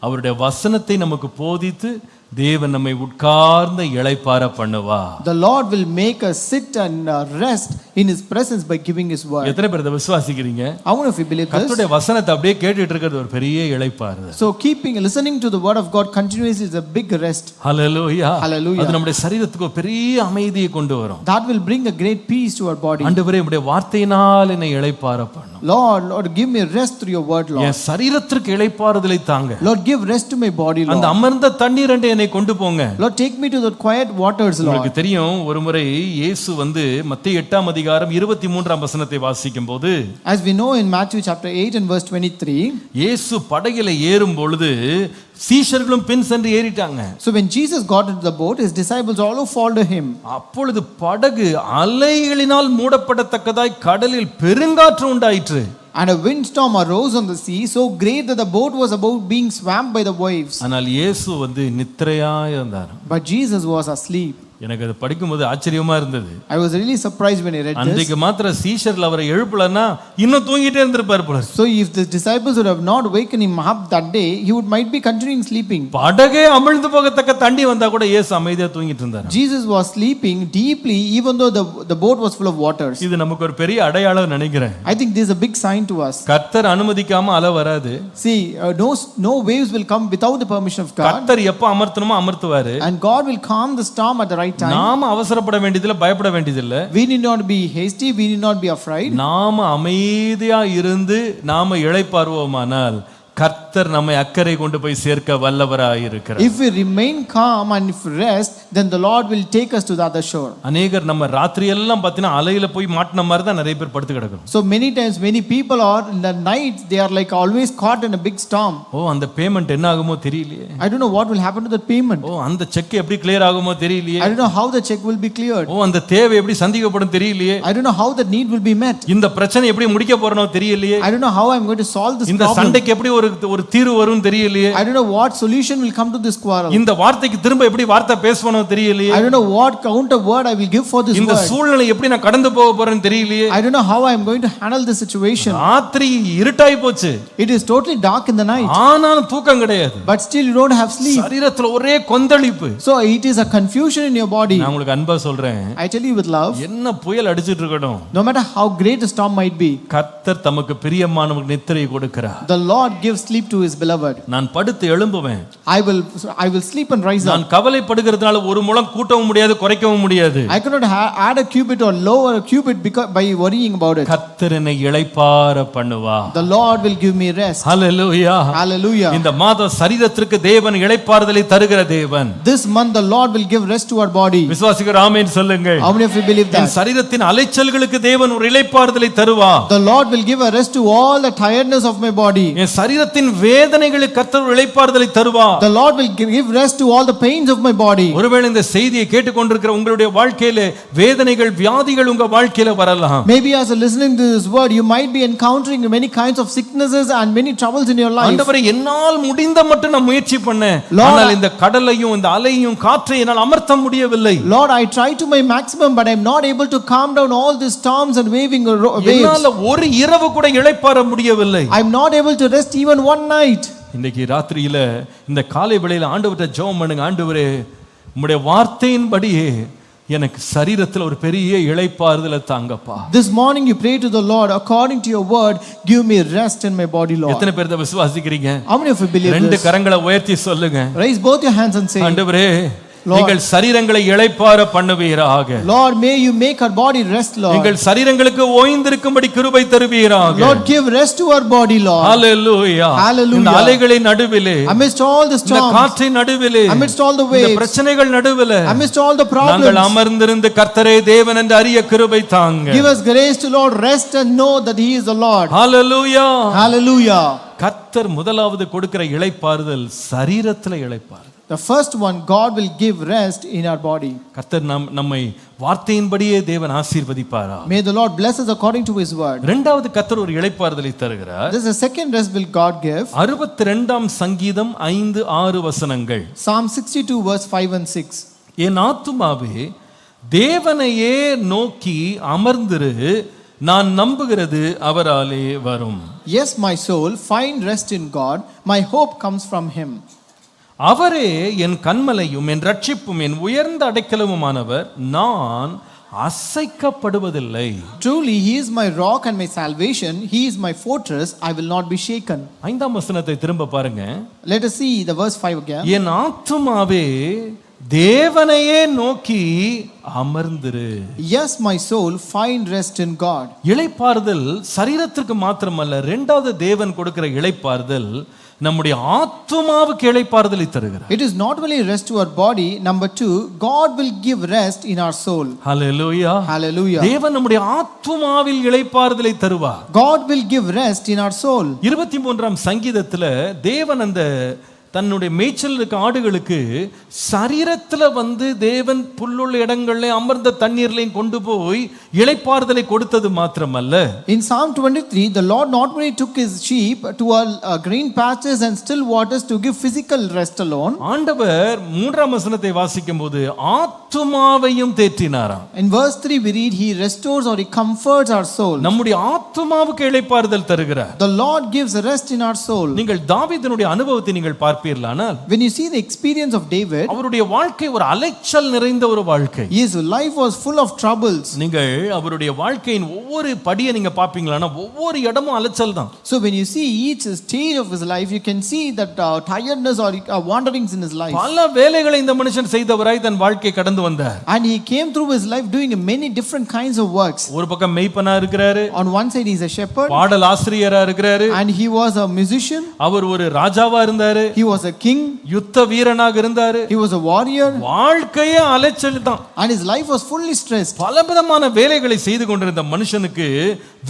அவருடைய வசனத்தை நமக்கு போதித்து தேவன் நம்மை உட்கார்ந்த இளைப்பாற பண்ணுவார். The Lord will make us sit and rest in his presence by giving his word. எத்தனை பேர் இதை விசுவாசிக்கிறீங்க? How many of you believe this? கர்த்தருடைய வசனத்தை அப்படியே கேட்டுட்டு இருக்கிறது ஒரு பெரிய இளைப்பாறுதல். So listening to the word of God continuously is a big rest. Hallelujah. Hallelujah. அது நம்முடைய சரீரத்துக்கு ஒரு பெரிய அமைதியை கொண்டு வரும். That will bring a great peace to our body. ஆண்டவரே, உம்முடைய வார்த்தையினால் என்னை இளைப்பாற பண்ணும். Lord, give me rest through your word, Lord. என் சரீரத்திற்கு இளைப்பாறுதலை தாங்க. Lord, give rest to my body, Lord. அந்த அமர்ந்த தண்ணீர் என்னை கொண்டு போங்க. Lord, take me to the quiet waters, Lord. உங்களுக்கு தெரியும், ஒருமுறை இயேசு வந்து மத்தேயு 8ஆம் அதிகாரம் 23ஆம் வசனத்தை வாசிக்கும் போது, as we know in Matthew chapter 8 and verse 23, இயேசு படகில ஏறும் பொழுது சீஷர்களும் பின் சென்று ஏறிட்டாங்க. So when Jesus got into the boat, his disciples also followed him. அப்பொழுது படகு அலைகளினால் மூடப்படத்தக்கதாய் கடலில் பெருங்காற்று உண்டாயிற்று. And a windstorm arose on the sea, so great that the boat was about being swamped by the waves. ஆனால் இயேசு வந்து நித்திரையாய் இருந்தார். But Jesus was asleep. எனக்கு அது படிக்கும்போது ஆச்சரியமா இருந்தது. I was really surprised when I read this. அன்றைக்கு மாத்திர சீஷர்கள் அவரை எழுப்பலன்னா இன்னும் தூங்கிட்டே இருந்திருப்பார் போல. So if the disciples would have not waken him up that day, he might be continuing sleeping. படகே அமிழ்ந்து போகத்தக்க தண்ணி வந்தா கூட இயேசு அமைதியா தூங்கிட்டு இருந்தார். Jesus was sleeping deeply even though the boat was full of waters. இது நமக்கு ஒரு பெரிய அடையாளம் நினைக்கிறேன். I think this is a big sign to us. கர்த்தர் அனுமதிக்காம அலை வராது. See, no waves will come without the permission of God. கர்த்தர் எப்ப அமர்த்தணுமோ அமர்த்துவாரு. And God will calm the storm at the right right time. நாம அவசரப்பட வேண்டியதில்லை, பயப்பட வேண்டியதில்லை. We need not be hasty, we need not be afraid. நாம அமைதியா இருந்து நாம இளைப்பாறுவோமானால் கர்த்தர் நம்மை அக்கறை கொண்டு போய் சேர்க்க வல்லவராயிருக்கிறார். If we remain calm and if we rest, then the Lord will take us to the other shore. அநேகர் நம்ம ராத்திரி எல்லாம் பார்த்தீங்கன்னா அலையில போய் மாட்டின மாதிரி தான் நிறைய பேர் படுத்து கிடக்கும். So many times many people are in the night, they are like always caught in a big storm. அந்த பேமெண்ட் என்ன ஆகுமோ தெரியலையே. I don't know what will happen to that payment. அந்த செக் எப்படி கிளியர் ஆகுமோ தெரியலையே. I don't know how the check will be cleared. அந்த தேவை எப்படி சந்திக்கப்படும் தெரியலையே. I don't know how the need will be met. இந்த பிரச்சனை எப்படி முடிக்க போறனோ தெரியலையே. I don't know how I'm going to solve this problem. இந்த சண்டைக்கு எப்படி ஒரு தீர்வு வரும் தெரியலையே. I don't know what solution will come to this quarrel. இந்த வார்த்தைக்கு திரும்ப எப்படி வார்த்தை பேசுவனோ தெரியலையே. I don't know what counter word I will give for this word. இந்த சூழ்நிலை எப்படி நான் கடந்து போக போறேன்னு தெரியலையே. I don't know how I am going to handle this situation. ராத்திரி இருட்டாய் போச்சு. It is totally dark in the night. ஆனாலும் தூக்கம் கிடையாது. But still you don't have sleep. சரீரத்துல ஒரே கொந்தளிப்பு. So it is a confusion in your body. நான் உங்களுக்கு அன்பா சொல்றேன். I tell you with love. என்ன புயல் அடிச்சிட்டு இருக்கட்டும். No matter how great the storm might be. கர்த்தர் தமக்கு பிரியமானவருக்கு நித்திரை கொடுக்கிறார். The Lord gives sleep to his beloved. நான் படுத்து எழும்புவேன். I will sleep and rise up. நான் கவலைப்படுகிறதுனால ஒரு முழம் கூட்டவும் முடியாது, குறைக்கவும் முடியாது. I cannot add a cubit or lower a cubit because by worrying about it. கர்த்தர் என்னை இளைப்பாற பண்ணுவார். The Lord will give me rest. Hallelujah. Hallelujah. இந்த மாதம் சரீரத்திற்கு தேவன் இளைப்பாறுதலை தருகிற தேவன். This month the Lord will give rest to our body. விசுவாசிக்கிற ஆமென் சொல்லுங்கள். How many of you believe that? என் சரீரத்தின் அலைச்சல்களுக்கு தேவன் ஒரு இளைப்பாறுதலை தருவார். The Lord will give a rest to all the tiredness of my body. என் சரீரத்தின் வேதனைகளுக்கு கர்த்தர் இளைப்பாறுதலை தருவார். The Lord will give rest to all the pains of my body. ஒருவேளை இந்த செய்தியை கேட்டுக்கொண்டிருக்கிற உங்களுடைய வாழ்க்கையிலே வேதனைகள், வியாதிகள் உங்க வாழ்க்கையில வரலாம். Maybe as you're listening to this word, you might be encountering many kinds of sicknesses and many troubles in your life. ஆண்டவரே, என்னால் முடிந்த மட்டும் நான் முயற்சி பண்ணேன். ஆனால் இந்த கடலையும் இந்த அலையும் காற்றை என்னால் அமர்த்த முடியவில்லை. Lord, I try to my maximum, but I'm not able to calm down all these storms and waving waves. என்னால ஒரு இரவு கூட இளைப்பாற முடியவில்லை. I'm not able to rest even one night. இன்னைக்கு ராத்திரியில இந்த காலை வேளையில ஆண்டவர்ட்ட ஜெபம் பண்ணுங்க. ஆண்டவரே, உம்முடைய வார்த்தையின்படியே எனக்கு சரீரத்தில் ஒரு பெரிய இளைப்பாறுதலை தாங்கப்பா. This morning you pray to the Lord, according to your word, give me rest in my body, Lord. எத்தனை பேர் இதை விசுவாசிக்கிறீங்க? How many of you believe this? ரெண்டு கரங்களை உயர்த்தி சொல்லுங்க. Raise both your hands and say, ஆண்டவரே, எங்கள் சரீரங்களை இளைப்பாற பண்ணுவீராக. Lord, may you make our body rest, Lord. எங்கள் சரீரங்களுக்கு ஓய்ந்திருக்கும்படி கிருபை தருவீராக. Lord, give rest to our body, Lord. Hallelujah. Hallelujah. இந்த அலைகளின் நடுவிலே, amidst all the இந்த storms, காற்றின் நடுவிலே, amidst all the இந்த waves, பிரச்சனைகள் நடுவிலே, amidst all the problems, நாங்கள் அமர்ந்திருந்து கர்த்தரே தேவன் என்று அறிய கிருபை தாங்க. give us grace to, Lord, rest and know that he is the Lord. Hallelujah. Hallelujah. கர்த்தர் முதலாவது கொடுக்கிற இளைப்பாறுதல் சரீரத்திலே இளைப்பாறுதல். The first one, God will give rest in our body. கர்த்தர் நம்மை வார்த்தையின்படியே தேவன் ஆசீர்வதிப்பாரா. May the Lord bless us according to his word. இரண்டாவது கர்த்தர் ஒரு இளைப்பாறுதலை தருகிறார். This is the second rest will God give. 62ஆம் சங்கீதம் 5-6 வசனங்கள். Psalm 62 verse 5 and 6. என் ஆத்துமாவே தேவனையே நோக்கி அமர்ந்திரு, நான் நம்புகிறது அவராலே வரும். Yes, my soul, find rest in God. My hope comes from him. அவரே என் கன்மலையும் என் ரட்சிப்பும் என் உயர்ந்த அடைக்கலமுமானவர், நான் அசைக்கப்படுவதில்லை. Truly he is my rock and my salvation, he is my fortress, I will not be shaken. 5ஆம் வசனத்தை திரும்ப பாருங்க. Let us see the verse 5 again. என் ஆத்துமாவே தேவனையே நோக்கி அமர்ந்திரு. Yes, my soul, find rest in God. இளைப்பாறுதல் சரீரத்திற்கு மாத்திரமல்ல, இரண்டாவது தேவன் கொடுக்கிற இளைப்பாறுதல் நம்முடைய ஆத்துமாவுக்கு இளைப்பாறுதலை தருகிறார். It is not only rest to our body. Number 2, God will give rest in our soul. Hallelujah. Hallelujah. தேவன் நம்முடைய ஆத்துமாவில் இளைப்பாறுதலை தருவார். God will give rest in our soul. 23ஆம் சங்கீதத்துல தேவன் அந்த தன்னுடைய மேய்ச்சல் இருக்க ஆடுகளுக்கு சரீரத்துல வந்து தேவன் புல்லுள்ள இடங்கள்ல அமர்ந்த தண்ணீர்லையும் கொண்டு போய் இளைப்பாறுதலை கொடுத்தது மாத்திரமல்ல. In Psalm 23, the Lord not only took his sheep to green pastures and still waters to give physical rest alone. ஆண்டவர் 3ஆம் வசனத்தை வாசிக்கும் போது ஆத்துமாவையும் தேற்றினாராம். In verse 3 we read, he restores or he comforts our soul. நம்முடைய ஆத்துமாவுக்கு இளைப்பாறுதல் தருகிறார். The Lord gives rest in our soul. நீங்கள் தாவீதினுடைய அனுபவத்தை நீங்கள் பார்ப்பீர்கள். பார்ப்பீர்களானால் when you see the experience of David, அவருடைய வாழ்க்கை ஒரு அலைச்சல் நிறைந்த ஒரு வாழ்க்கை. his life was full of troubles. நீங்கள் அவருடைய வாழ்க்கையின் ஒவ்வொரு படியை நீங்க பார்ப்பீங்களானா ஒவ்வொரு இடமும் அலைச்சல் தான். So when you see each stage of his life, you can see that tiredness or wanderings in his life. பல வேலைகளை இந்த மனுஷன் செய்தவராய் தன் வாழ்க்கை கடந்து வந்தார். And he came through his life doing many different kinds of works. ஒரு பக்கம் மேய்ப்பனா இருக்கிறாரு, On one side he is a shepherd, பாடல் ஆசிரியரா இருக்கிறாரு, and he was a musician. அவர் ஒரு ராஜாவா இருந்தாரு, He was a king, யுத்த வீரனாக இருந்தாரு. he was a warrior, வாழ்க்கையே அலைச்சல் தான். and his life was fully stressed. பலவிதமான வேலைகளை செய்து கொண்டிருந்த மனுஷனுக்கு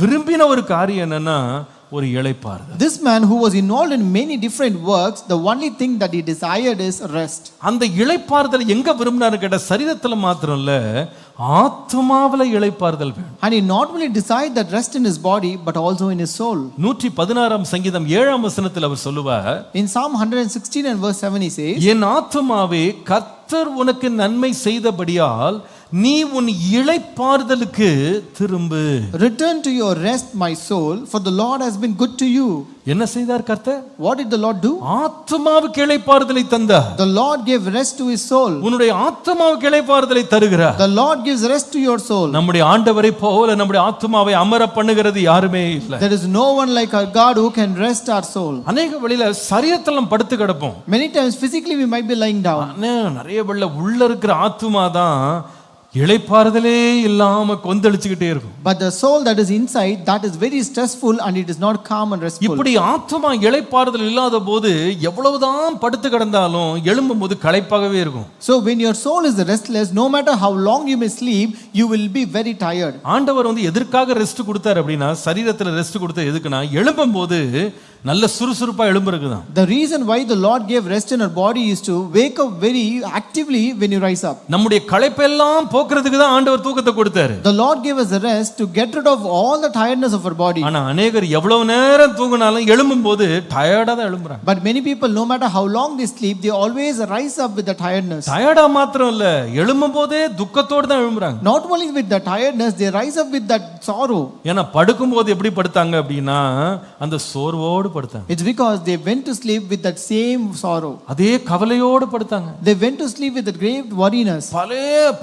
விரும்பின ஒரு காரியம் என்னன்னா ஒரு இளைப்பாறுதல். This man who was involved in many different works, the only thing that he desired is rest. அந்த இளைப்பாறுதல் எங்க விரும்பினாரு கேட்ட சரீரத்துல மாத்திரம் இல்ல ஆத்மாவில இளைப்பாறுதல் வேணும். And he not only desired that rest in his body but also in his soul. 116 சங்கீதம் 7 வசனத்தில் அவர் சொல்லுவார், In Psalm 116 and verse 7 he says, என் ஆத்துமாவே கர்த்தர் உனக்கு நன்மை செய்தபடியால் நீ உன் இளைப்பாறுதலுக்கு திரும்பு. Return to your rest, my soul, for the Lord has been good to you. என்ன செய்தார் கர்த்தர்? What did the Lord do? ஆத்துமாவுக்கு இளைப்பாறுதலை தந்தார். The Lord gave rest to his soul. உன்னுடைய ஆத்துமாவுக்கு இளைப்பாறுதலை தருகிறார். The Lord gives rest to your soul. நம்முடைய ஆண்டவரை போல நம்முடைய ஆத்துமாவை அமர பண்ணுகிறது யாருமே இல்லை. There is no one like our God who can rest our soul. அநேக வழியில சரீரத்துல நம்ம படுத்து கிடப்போம். Many times physically we might be lying down. நிறைய வழியில உள்ள இருக்கிற ஆத்துமா தான் இளைப்பாறுதலே இல்லாம கொந்தளிச்சுக்கிட்டே இருக்கும். But the soul that is inside, that is very stressful and it is not calm and restful. இப்படி ஆத்துமா இளைப்பாறுதல் இல்லாத போது எவ்வளவுதான் படுத்து கிடந்தாலும் எழும்பும் போது களைப்பாகவே இருக்கும். So when your soul is restless, no matter how long you may sleep, you will be very tired. ஆண்டவர் எதற்காக ரெஸ்ட் கொடுத்தார் அப்படின்னா சரீரத்துல ரெஸ்ட் கொடுத்த எதுக்குன்னா எழும்பும் போது நல்ல சுறுசுறுப்பா எழும்புறதுக்கு தான். The reason why the Lord gave rest in our body is to wake up very actively when you rise up. நம்முடைய களைப்பெல்லாம் போக்குறதுக்கு தான் ஆண்டவர் தூக்கத்தை கொடுத்தாரு. The Lord gave us a rest to get rid of all the tiredness of our body. ஆனா அநேகர் எவ்வளவு நேரம் தூங்கினாலும் எழும்பும் போது டயர்டா தான் எழும்புறாங்க. But many people, no matter how long they sleep, they always rise up with the tiredness. டயர்டா மாத்திரம் இல்ல எழும்பும் போதே துக்கத்தோட தான் எழும்புறாங்க. Not only with the tiredness, they rise up with that sorrow. ஏன்னா படுக்கும் போது எப்படி படுத்தாங்க அப்படின்னா அந்த சோர்வோடு படுத்தாங்க. It's because they went to sleep with that same sorrow. அதே கவலையோடு படுத்தாங்க. They went to sleep with the great worriness.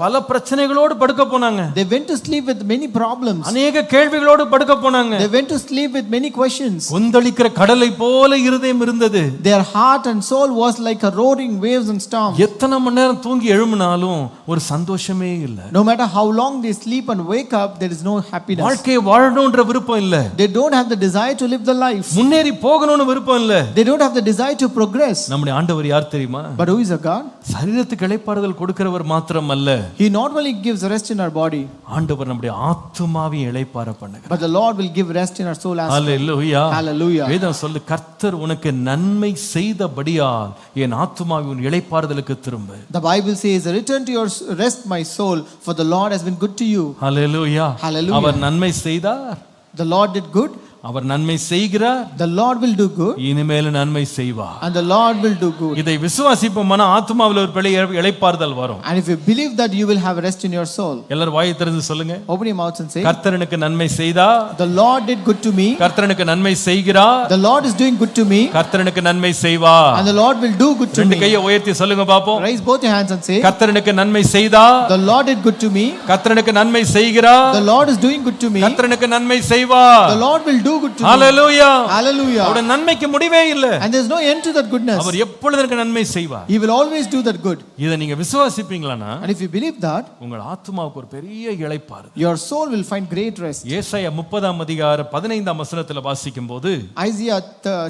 பல பிரச்சனைகளோடு படுக்க போனாங்க. They went to sleep with many problems. அநேக கேள்விகளோடு படுக்க போனாங்க. They went to sleep with many questions. கொந்தளிக்கிற கடலை போல இருதயம் இருந்தது. Their heart and soul was like a roaring waves and storm. எத்தனை மணி நேரம் தூங்கி எழும்பினாலும் ஒரு சந்தோஷமே இல்ல. No matter how long they sleep and wake up, there is no happiness. வாழ்க்கையை வாழணும்ன்ற விருப்பம் இல்ல. They don't have the desire to live the life. முன்னேறி போகணும்னு விருப்பம் இல்ல. They don't have the desire to progress. நம்முடைய ஆண்டவர் யார் தெரியுமா? But who is a God? சரீரத்துக்கு இளைப்பாறுதல் கொடுக்கிறவர் மாத்திரம் அல்ல. He not only gives rest in our body. ஆண்டவர் நம்முடைய ஆத்துமாவை இளைப்பாற பண்ணுகிறார். But the Lord will give rest in our soul as well. Hallelujah. Hallelujah. வேதம் சொல்லு கர்த்தர் உனக்கு நன்மை செய்தபடியால் என் ஆத்துமாவை உன் இளைப்பாறுதலுக்கு திரும்பு. The Bible says, return to your rest, my soul, for the Lord has been good to you. Hallelujah. Hallelujah. அவர் நன்மை செய்தார். The Lord did good. அவர் நன்மை செய்கிறார். The Lord will do good. இனிமேல் நன்மை செய்வார். And the Lord will do good. இதை விசுவாசிப்போம்னா ஆத்துமாவில் ஒரு பெரிய இளைப்பாறுதல் வரும். And if you believe that, you will have rest in your soul. எல்லாரும் வாயை திறந்து சொல்லுங்க. Open your mouths and say, கர்த்தர் எனக்கு நன்மை செய்தார். the Lord did good to me. கர்த்தர் எனக்கு நன்மை செய்கிறார். The Lord is doing good to me. கர்த்தர் எனக்கு நன்மை செய்வார். And the Lord will do good to ரெண்டு me. கையை உயர்த்தி சொல்லுங்க பாப்போம். Raise both your hands and say, கர்த்தர் எனக்கு நன்மை செய்தார். the Lord did good to me. கர்த்தர் எனக்கு நன்மை செய்கிறார். The Lord is doing good to me. கர்த்தர் எனக்கு நன்மை செய்வார். The Lord will do good to me. Hallelujah. Hallelujah. அவருடைய நன்மைக்கு முடிவே இல்ல. And there is no end to that goodness. அவர் எப்பொழுதும் எனக்கு நன்மை செய்வார். He will always do that good. இத நீங்க விசுவாசிப்பீங்களானா And if you believe that, உங்கள் ஆத்துமாவுக்கு ஒரு பெரிய இளைப்பாறு. your soul will find great rest. ஏசாயா 30 அதிகாரம் 15 வசனத்துல வாசிக்கும்போது Isaiah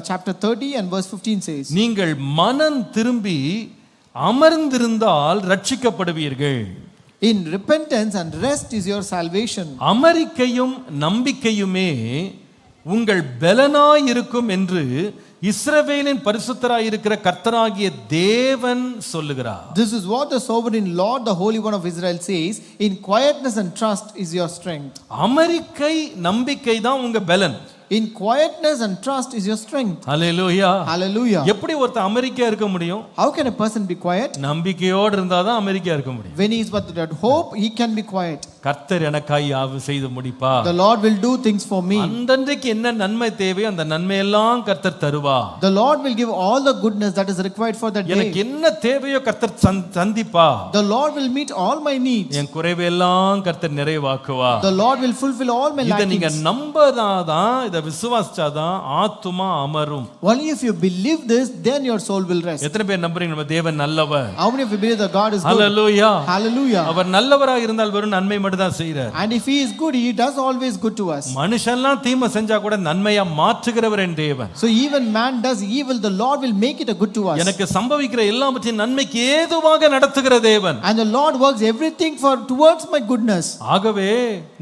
chapter 30 and verse 15 says, நீங்கள் மனம் திரும்பி அமர்ந்திருந்தால் ரட்சிக்கப்படுவீர்கள். in repentance and rest is your salvation. அமரிக்கையும் நம்பிக்கையுமே உங்கள் பலனாய் இருக்கும் என்று இஸ்ரவேலின் பரிசுத்தராய் இருக்கிற கர்த்தராகிய தேவன் சொல்லுகிறார். This is what the sovereign Lord, the Holy One of Israel says, in quietness and trust is your strength. அமரிக்கை நம்பிக்கை தான் உங்க பலன். In quietness and trust is your strength. Hallelujah. Hallelujah. எப்படி ஒருத்தன் அமெரிக்கா இருக்க முடியும்? How can a person be quiet? நம்பிக்கையோடு இருந்தாதான் அமெரிக்கா இருக்க முடியும். When he is with that hope, he can be quiet. கர்த்தர் எனக்காய் யாவும் செய்து முடிப்பா. The Lord will do things for me. அந்தன்றைக்கு என்ன நன்மை தேவையோ அந்த நன்மையெல்லாம் கர்த்தர் தருவா. The Lord will give all the goodness that is required for that எனக்கு day. என்ன தேவையோ கர்த்தர் சந்திப்பா. The Lord will meet all my needs. என் குறைவெல்லாம் கர்த்தர் நிறைவாக்குவா. The Lord will fulfill all my இத நீங்க lackings. நம்பதாதான், இத விசுவாசிச்சாதான் ஆத்துமா அமரும். Only if you believe this, then your soul will rest. எத்தனை பேர் நம்புறீங்க நம்ம தேவன் நல்லவர்? How many of you believe that God is good? Hallelujah. Hallelujah. அவர் நல்லவராக இருந்தால் வெறும் நன்மை மட்டும் தான் செய்றார். And if he is good, he does always good to us. மனுஷன்லாம் தீமை செஞ்சா கூட நன்மையா மாற்றுகிறவர் என் தேவன். So even man does evil, the Lord will make it a good to us. எனக்கு சம்பவிக்கிற எல்லாவற்றையும் நன்மைக்கு ஏதுவாக நடத்துகிற தேவன். And the Lord works everything for towards my goodness. ஆகவே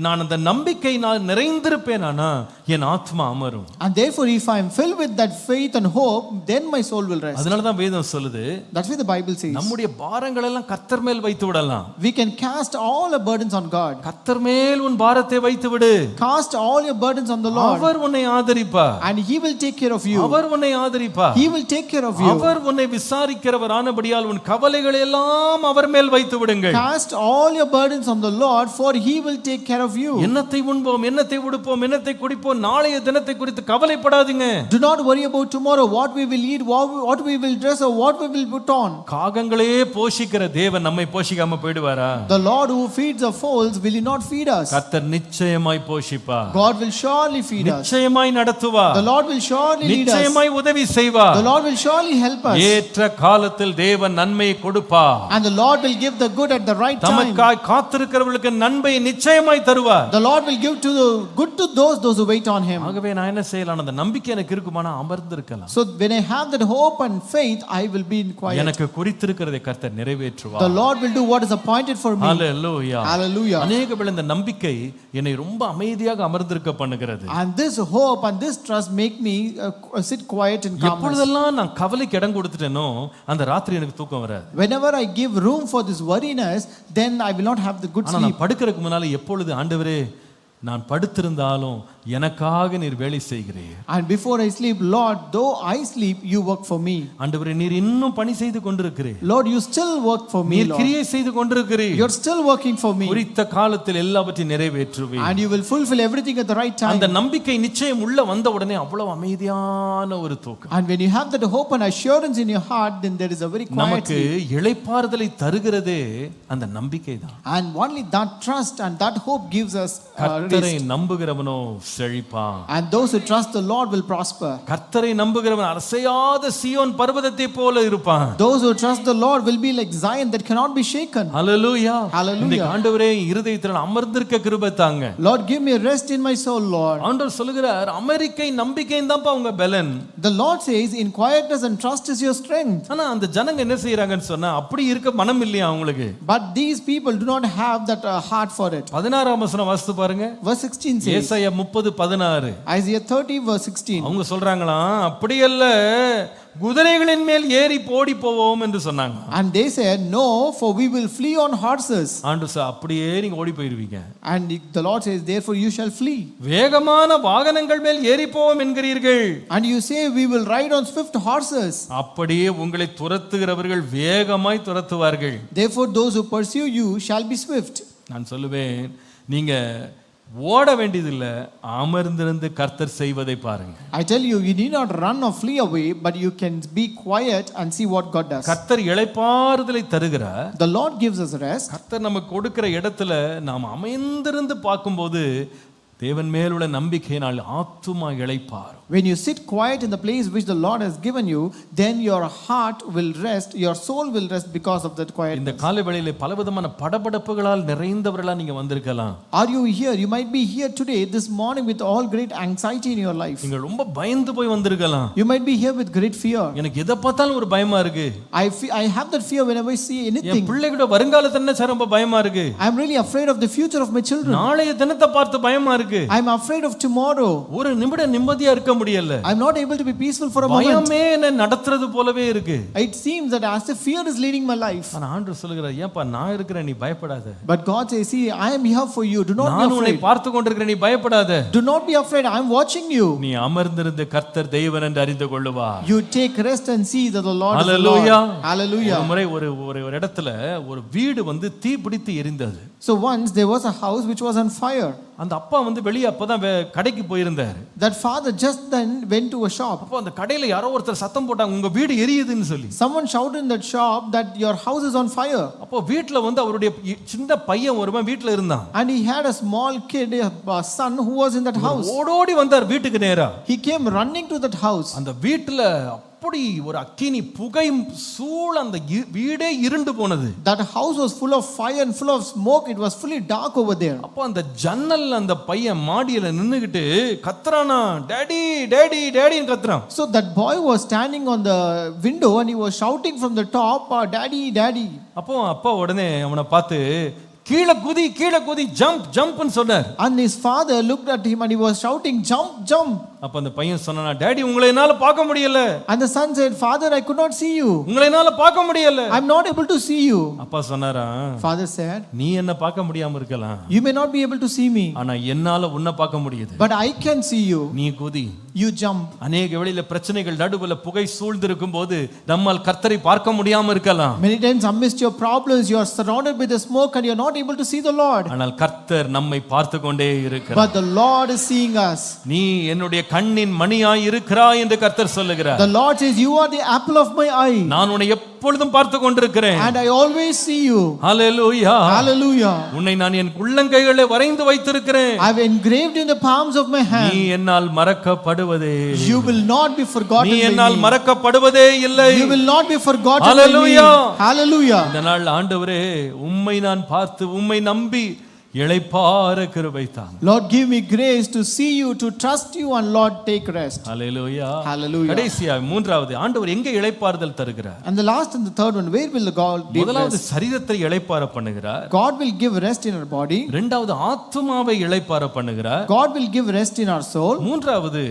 நான் அந்த நம்பிக்கை நான் நிறைந்திருப்பேனானா என் ஆத்மா அமரும். And therefore if I am filled with that faith and hope, then my soul will rest. அதனால தான் வேதம் சொல்லுது, That's why the Bible says நம்முடைய பாரங்கள் எல்லாம் கர்த்தர் மேல் வைத்து விடலாம். we can cast all our burdens on God. கர்த்தர் மேல் உன் பாரத்தை வைத்து விடு. Cast all your burdens on the Lord. அவர் உன்னை ஆதரிப்பார். And he will take care of you. அவர் உன்னை ஆதரிப்பார். He will take care of you. அவர் உன்னை விசாரிக்கிறவரானபடியால் உன் கவலைகளை எல்லாம் அவர் மேல் வைத்து விடுங்கள். Cast all your burdens on the Lord, for he will take care of you. என்னத்தை உண்போம், என்னத்தை உடுப்போம், என்னத்தை குடிப்போம், நாளைய தினத்தை குறித்து கவலைப்படாதீங்க. Do not worry about tomorrow, what we will eat, what we will dress, or what we will put on. காகங்களே போஷிக்கிற தேவன் நம்மை போஷிக்காம போய்டுவாரா? The Lord who feeds the fowls, will he not feed us? கர்த்தர் நிச்சயமாய் போஷிப்பார். God will surely feed us. நிச்சயமாய் நடத்துவார். The Lord will surely lead us. நிச்சயமாய் உதவி செய்வார். The Lord will surely help us. ஏற்ற காலத்தில் தேவன் நன்மையை கொடுப்பார். And the Lord will give the good at the right time. தமக்காய் காத்திருக்கிறவர்களுக்கு நன்மையை நிச்சயமாய் தருவார். The Lord will give to the good to those who wait on him. ஆகவே நான் என்ன செய்யலாம்? அந்த நம்பிக்கை எனக்கு இருக்குமானா அமர்ந்திருக்கலாம். So when I have that hope and faith, I will be in quiet. எனக்கு குறித்திருக்கிறதை கர்த்தர் நிறைவேற்றுவார். The Lord will do what is appointed for me. Hallelujah. Hallelujah. அநேக வேளை இந்த நம்பிக்கை என்னை ரொம்ப அமைதியாக அமர்ந்திருக்க பண்ணுகிறது. And this hope and this trust make me sit quiet in calmness. எப்பொழுதெல்லாம் நான் கவலைக்கு இடம் கொடுத்துட்டேனோ அந்த ராத்திரி எனக்கு தூக்கம் வராது. Whenever I give room for this worriness, then I will not have the good ஆனா sleep. நான் படுக்கிறதுக்கு முன்னால எப்பொழுது ஆண்டவரே நான் படுத்திருந்தாலும் எனக்காக நீர் வேலை செய்கிறீர். And before I sleep, Lord, though I sleep, you work for me. ஆண்டவரே நீர் இன்னும் பணி செய்து கொண்டிருக்கிறீர். Lord, you still work for me, நீர் Lord. கிரியை செய்து கொண்டிருக்கிறீர். You're still working for me. குறித்த காலத்தில் எல்லாவற்றையும் நிறைவேற்றுவீர். And you will fulfill everything at the right time. அந்த நம்பிக்கை நிச்சயம் உள்ள வந்த உடனே அவ்வளவு அமைதியான ஒரு தூக்கம். And when you have that hope and assurance in your heart, then there is a very quiet நமக்கு sleep. இளைப்பாறுதலை தருகிறதே அந்த நம்பிக்கை தான். And only that trust and that hope gives us கர்த்தரை rest. நம்புகிறவனோ செழிப்பான். And those who trust the Lord will prosper. கர்த்தரை நம்புகிறவன் அசையாத சீயோன் பர்வதத்தை போல இருப்பான். Those who trust the Lord will be like Zion that cannot be shaken. Hallelujah. Hallelujah. இந்த ஆண்டவரே இருதயத்தில் அமர்ந்திருக்க கிருபை தாங்க. Lord, give me rest in my soul, Lord. ஆண்டவர் சொல்லுகிறார், அமெரிக்கை நம்பிக்கை தான்ப்பா உங்க பலன். The Lord says, in quietness and trust is your strength. ஆனா அந்த ஜனங்க என்ன செய்யறாங்கன்னு சொன்னா அப்படி இருக்க மனம் இல்லையா அவங்களுக்கு? But these people do not have that heart for it. 16ஆம் வசனம் வாசித்து பாருங்க. Verse 16 says, ஏசாயா 30:16. Isaiah 30 verse 16. அவங்க சொல்றாங்களாம், அப்படியல்ல குதிரைகளின் மேல் ஏறி ஓடி போவோம் என்று சொன்னாங்க. And they said, no, for we will flee on horses. ஆண்டவர் சார் அப்படியே நீங்க ஓடி போயிருவீங்க. And the Lord says, therefore you shall flee. வேகமான வாகனங்கள் மேல் ஏறி போவோம் என்கிறீர்கள். And you say, we will ride on swift horses. அப்படியே உங்களை துரத்துகிறவர்கள் வேகமாய் துரத்துவார்கள். Therefore those who pursue you shall be swift. நான் சொல்லுவேன், நீங்க ஓட வேண்டியதில்லை, அமர்ந்திருந்து கர்த்தர் செய்வதை பாருங்க. I tell you, you need not run or flee away, but you can be quiet and see what God does. கர்த்தர் இளைப்பாறுதலை தருகிறார். The Lord gives us rest. கர்த்தர் நமக்கு கொடுக்கிற இடத்துல நாம் அமைந்திருந்து பார்க்கும்போது தேவன் மேலுள்ள நம்பிக்கையினால் ஆத்துமா இளைப்பாறும். When you sit quiet in the place which the Lord has given you, then your heart will rest, your soul will rest because of that quietness. இந்த காலை வேளையிலே பலவிதமான படபடப்புகளால் நிறைந்தவர்களா நீங்க வந்திருக்கலாம். Are you here? You might be here today, this morning, with all great anxiety in your life. நீங்க ரொம்ப பயந்து போய் வந்திருக்கலாம். You might be here with great fear. எனக்கு எதை பார்த்தாலும் ஒரு பயமா இருக்கு. I have that fear whenever I see anything. என் பிள்ளைகளோட வருங்காலத்தை நினைச்சா ரொம்ப பயமா இருக்கு. I am really afraid of the future of my children. நாளைய தினத்தை பார்த்து பயமா இருக்கு. இருக்கு. I'm afraid of tomorrow. ஒரு நிமிடம் நிம்மதியா இருக்க முடியல. I'm not able to be peaceful for a moment. பயமே என்ன நடத்துறது போலவே இருக்கு. It seems that as if fear is leading my life. ஆனா ஆண்டவர் சொல்லுகிறார், ஏன்பா நான் இருக்கிறேன், நீ பயப்படாத. But God says, see, I am here for you. Do not நான் be உன்னை afraid. பார்த்து கொண்டிருக்கிறேன், நீ பயப்படாத. Do not be afraid. I am watching you. நீ அமர்ந்திருந்த கர்த்தர் தெய்வன் என்று அறிந்து கொள்ளுவார். You take rest and see that the Lord is the Hallelujah. Lord. Hallelujah. ஒரு முறை ஒரு இடத்துல ஒரு வீடு வந்து தீ பிடித்து எரிந்தது. So once there was a house which was on fire. அந்த அப்பா வந்து வெளியே அப்பதான் கடைக்கு போயிருந்தார். That father just then went to a shop. அப்போ அந்த கடையில யாரோ ஒருத்தர் சத்தம் போட்டாங்க, உங்க வீடு எரியுதுன்னு சொல்லி. Someone shouted in that shop that your house is on fire. அப்போ வீட்ல வந்து அவருடைய சின்ன பையன் ஒருவன் வீட்ல இருந்தான். And he had a small kid, a son who was in that house. ஓடோடி வந்தார் வீட்டுக்கு நேரா. He came running to that house. அந்த வீட்ல அப்படி ஒரு அக்கினி புகை சூழ அந்த வீடே இருண்டு போனது. That house was full of fire and full of smoke. It was fully dark over there. அப்போ அந்த ஜன்னல் அந்த பையன் மாடியில நின்னுகிட்டு கத்துறானா, டாடி டாடி டாடின்னு கத்துறான். So that boy was standing on the window and he was shouting from the top, daddy daddy. அப்போ அப்பா உடனே அவனை பார்த்து கீழே குதி ஜம்ப் ஜம்ப்னு சொன்னார். And his father looked at him and he was shouting, jump jump. அப்ப அந்த பையன் சொன்னானா, டாடி உங்களை என்னால பார்க்க முடியல. And the son said, father, I could not see you. உங்களை என்னால பார்க்க முடியல. I'm not able to see you. அப்பா சொன்னாரா, Father said, நீ என்ன பார்க்க முடியாம இருக்கலாம், you may not be able to see me, ஆனா என்னால உன்னை பார்க்க முடியுது. but I can see you. நீ குதி. You jump. அநேக வேளையில பிரச்சனைகள் நடுவுல புகை சூழ்ந்திருக்கும் போது நம்மால் கர்த்தரை பார்க்க முடியாம இருக்கலாம். Many times amidst your problems you are surrounded by the smoke and you are not able to see the Lord. ஆனால் கர்த்தர் நம்மை பார்த்து கொண்டே இருக்கிறார். But the Lord is seeing us. நீ என்னுடைய கண்ணின் மணியாய் இருக்கிறாய் என்று கர்த்தர் சொல்லுகிறார். The Lord says, you are the apple of my eye. நான் உன்னை எப்பொழுதும் பார்த்து கொண்டிருக்கிறேன். And I always see you. Hallelujah. Hallelujah. உன்னை நான் என் உள்ளங்கைகளிலே வரைந்து வைத்திருக்கிறேன். I have engraved in the palms of my hand. நீ என்னால் மறக்கப்படுவதே. You will not be forgotten. நீ by என்னால் me. மறக்கப்படுவதே இல்லை. You will not be forgotten. Hallelujah. by me. Hallelujah. இந்த நாள் ஆண்டவரே, உம்மை நான் பார்த்து உம்மை நம்பி இளைப்பாற கிருபை தாங்க. Lord, give me grace to see you, to trust you, and Lord, take rest. Hallelujah. Hallelujah. கடைசியா மூன்றாவது, ஆண்டவர் எங்கே இளைப்பாறுதல் தருகிறார்? And the last and the third one, where will the God give முதலாவது rest? சரீரத்தை இளைப்பாற பண்ணுகிறார். God will give rest in our body. இரண்டாவது ஆத்துமாவை இளைப்பாற பண்ணுகிறார். God will give rest in our soul. மூன்றாவது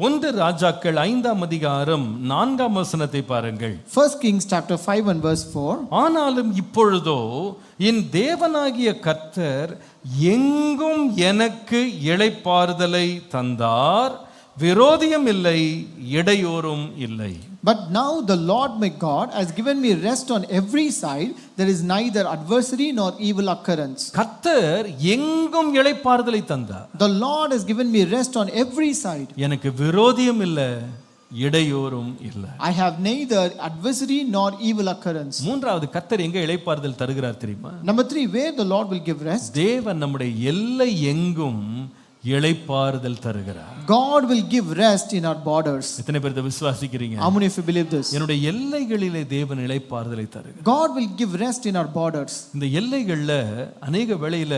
1 ராஜாக்கள் 5ஆம் அதிகாரம் 4ஆம் வசனத்தை பாருங்கள். 1 Kings chapter 5 and verse 4. ஆனாலும் இப்பொழுதோ என் தேவனாகிய கர்த்தர் எங்கும் எனக்கு இளைப்பாறுதலை தந்தார், விரோதியும் இல்லை, இடையூறும் இல்லை. But now the Lord my God has given me rest on every side. There is neither adversary nor evil occurrence. கர்த்தர் எங்கும் இளைப்பாறுதலை தந்தார். The Lord has given me rest on every side. எனக்கு விரோதியும் இல்லை, இடையூறும் இல்லை. I have neither adversary nor evil occurrence. மூன்றாவது, கர்த்தர் எங்க இளைப்பாறுதல் தருகிறார் தெரியுமா? Number 3, where the Lord will give rest. தேவன் நம்முடைய எல்லை எங்கும் இளைப்பாறுதல் தருகிறார். God will give rest in our borders. எத்தனை பேர் இதை விசுவாசிக்கிறீங்க? How many of you believe this? என்னுடைய எல்லைகளிலே தேவன் இளைப்பாறுதலை தருகிறார். God will give rest in our borders. இந்த எல்லைகள்ல அநேக வேளையில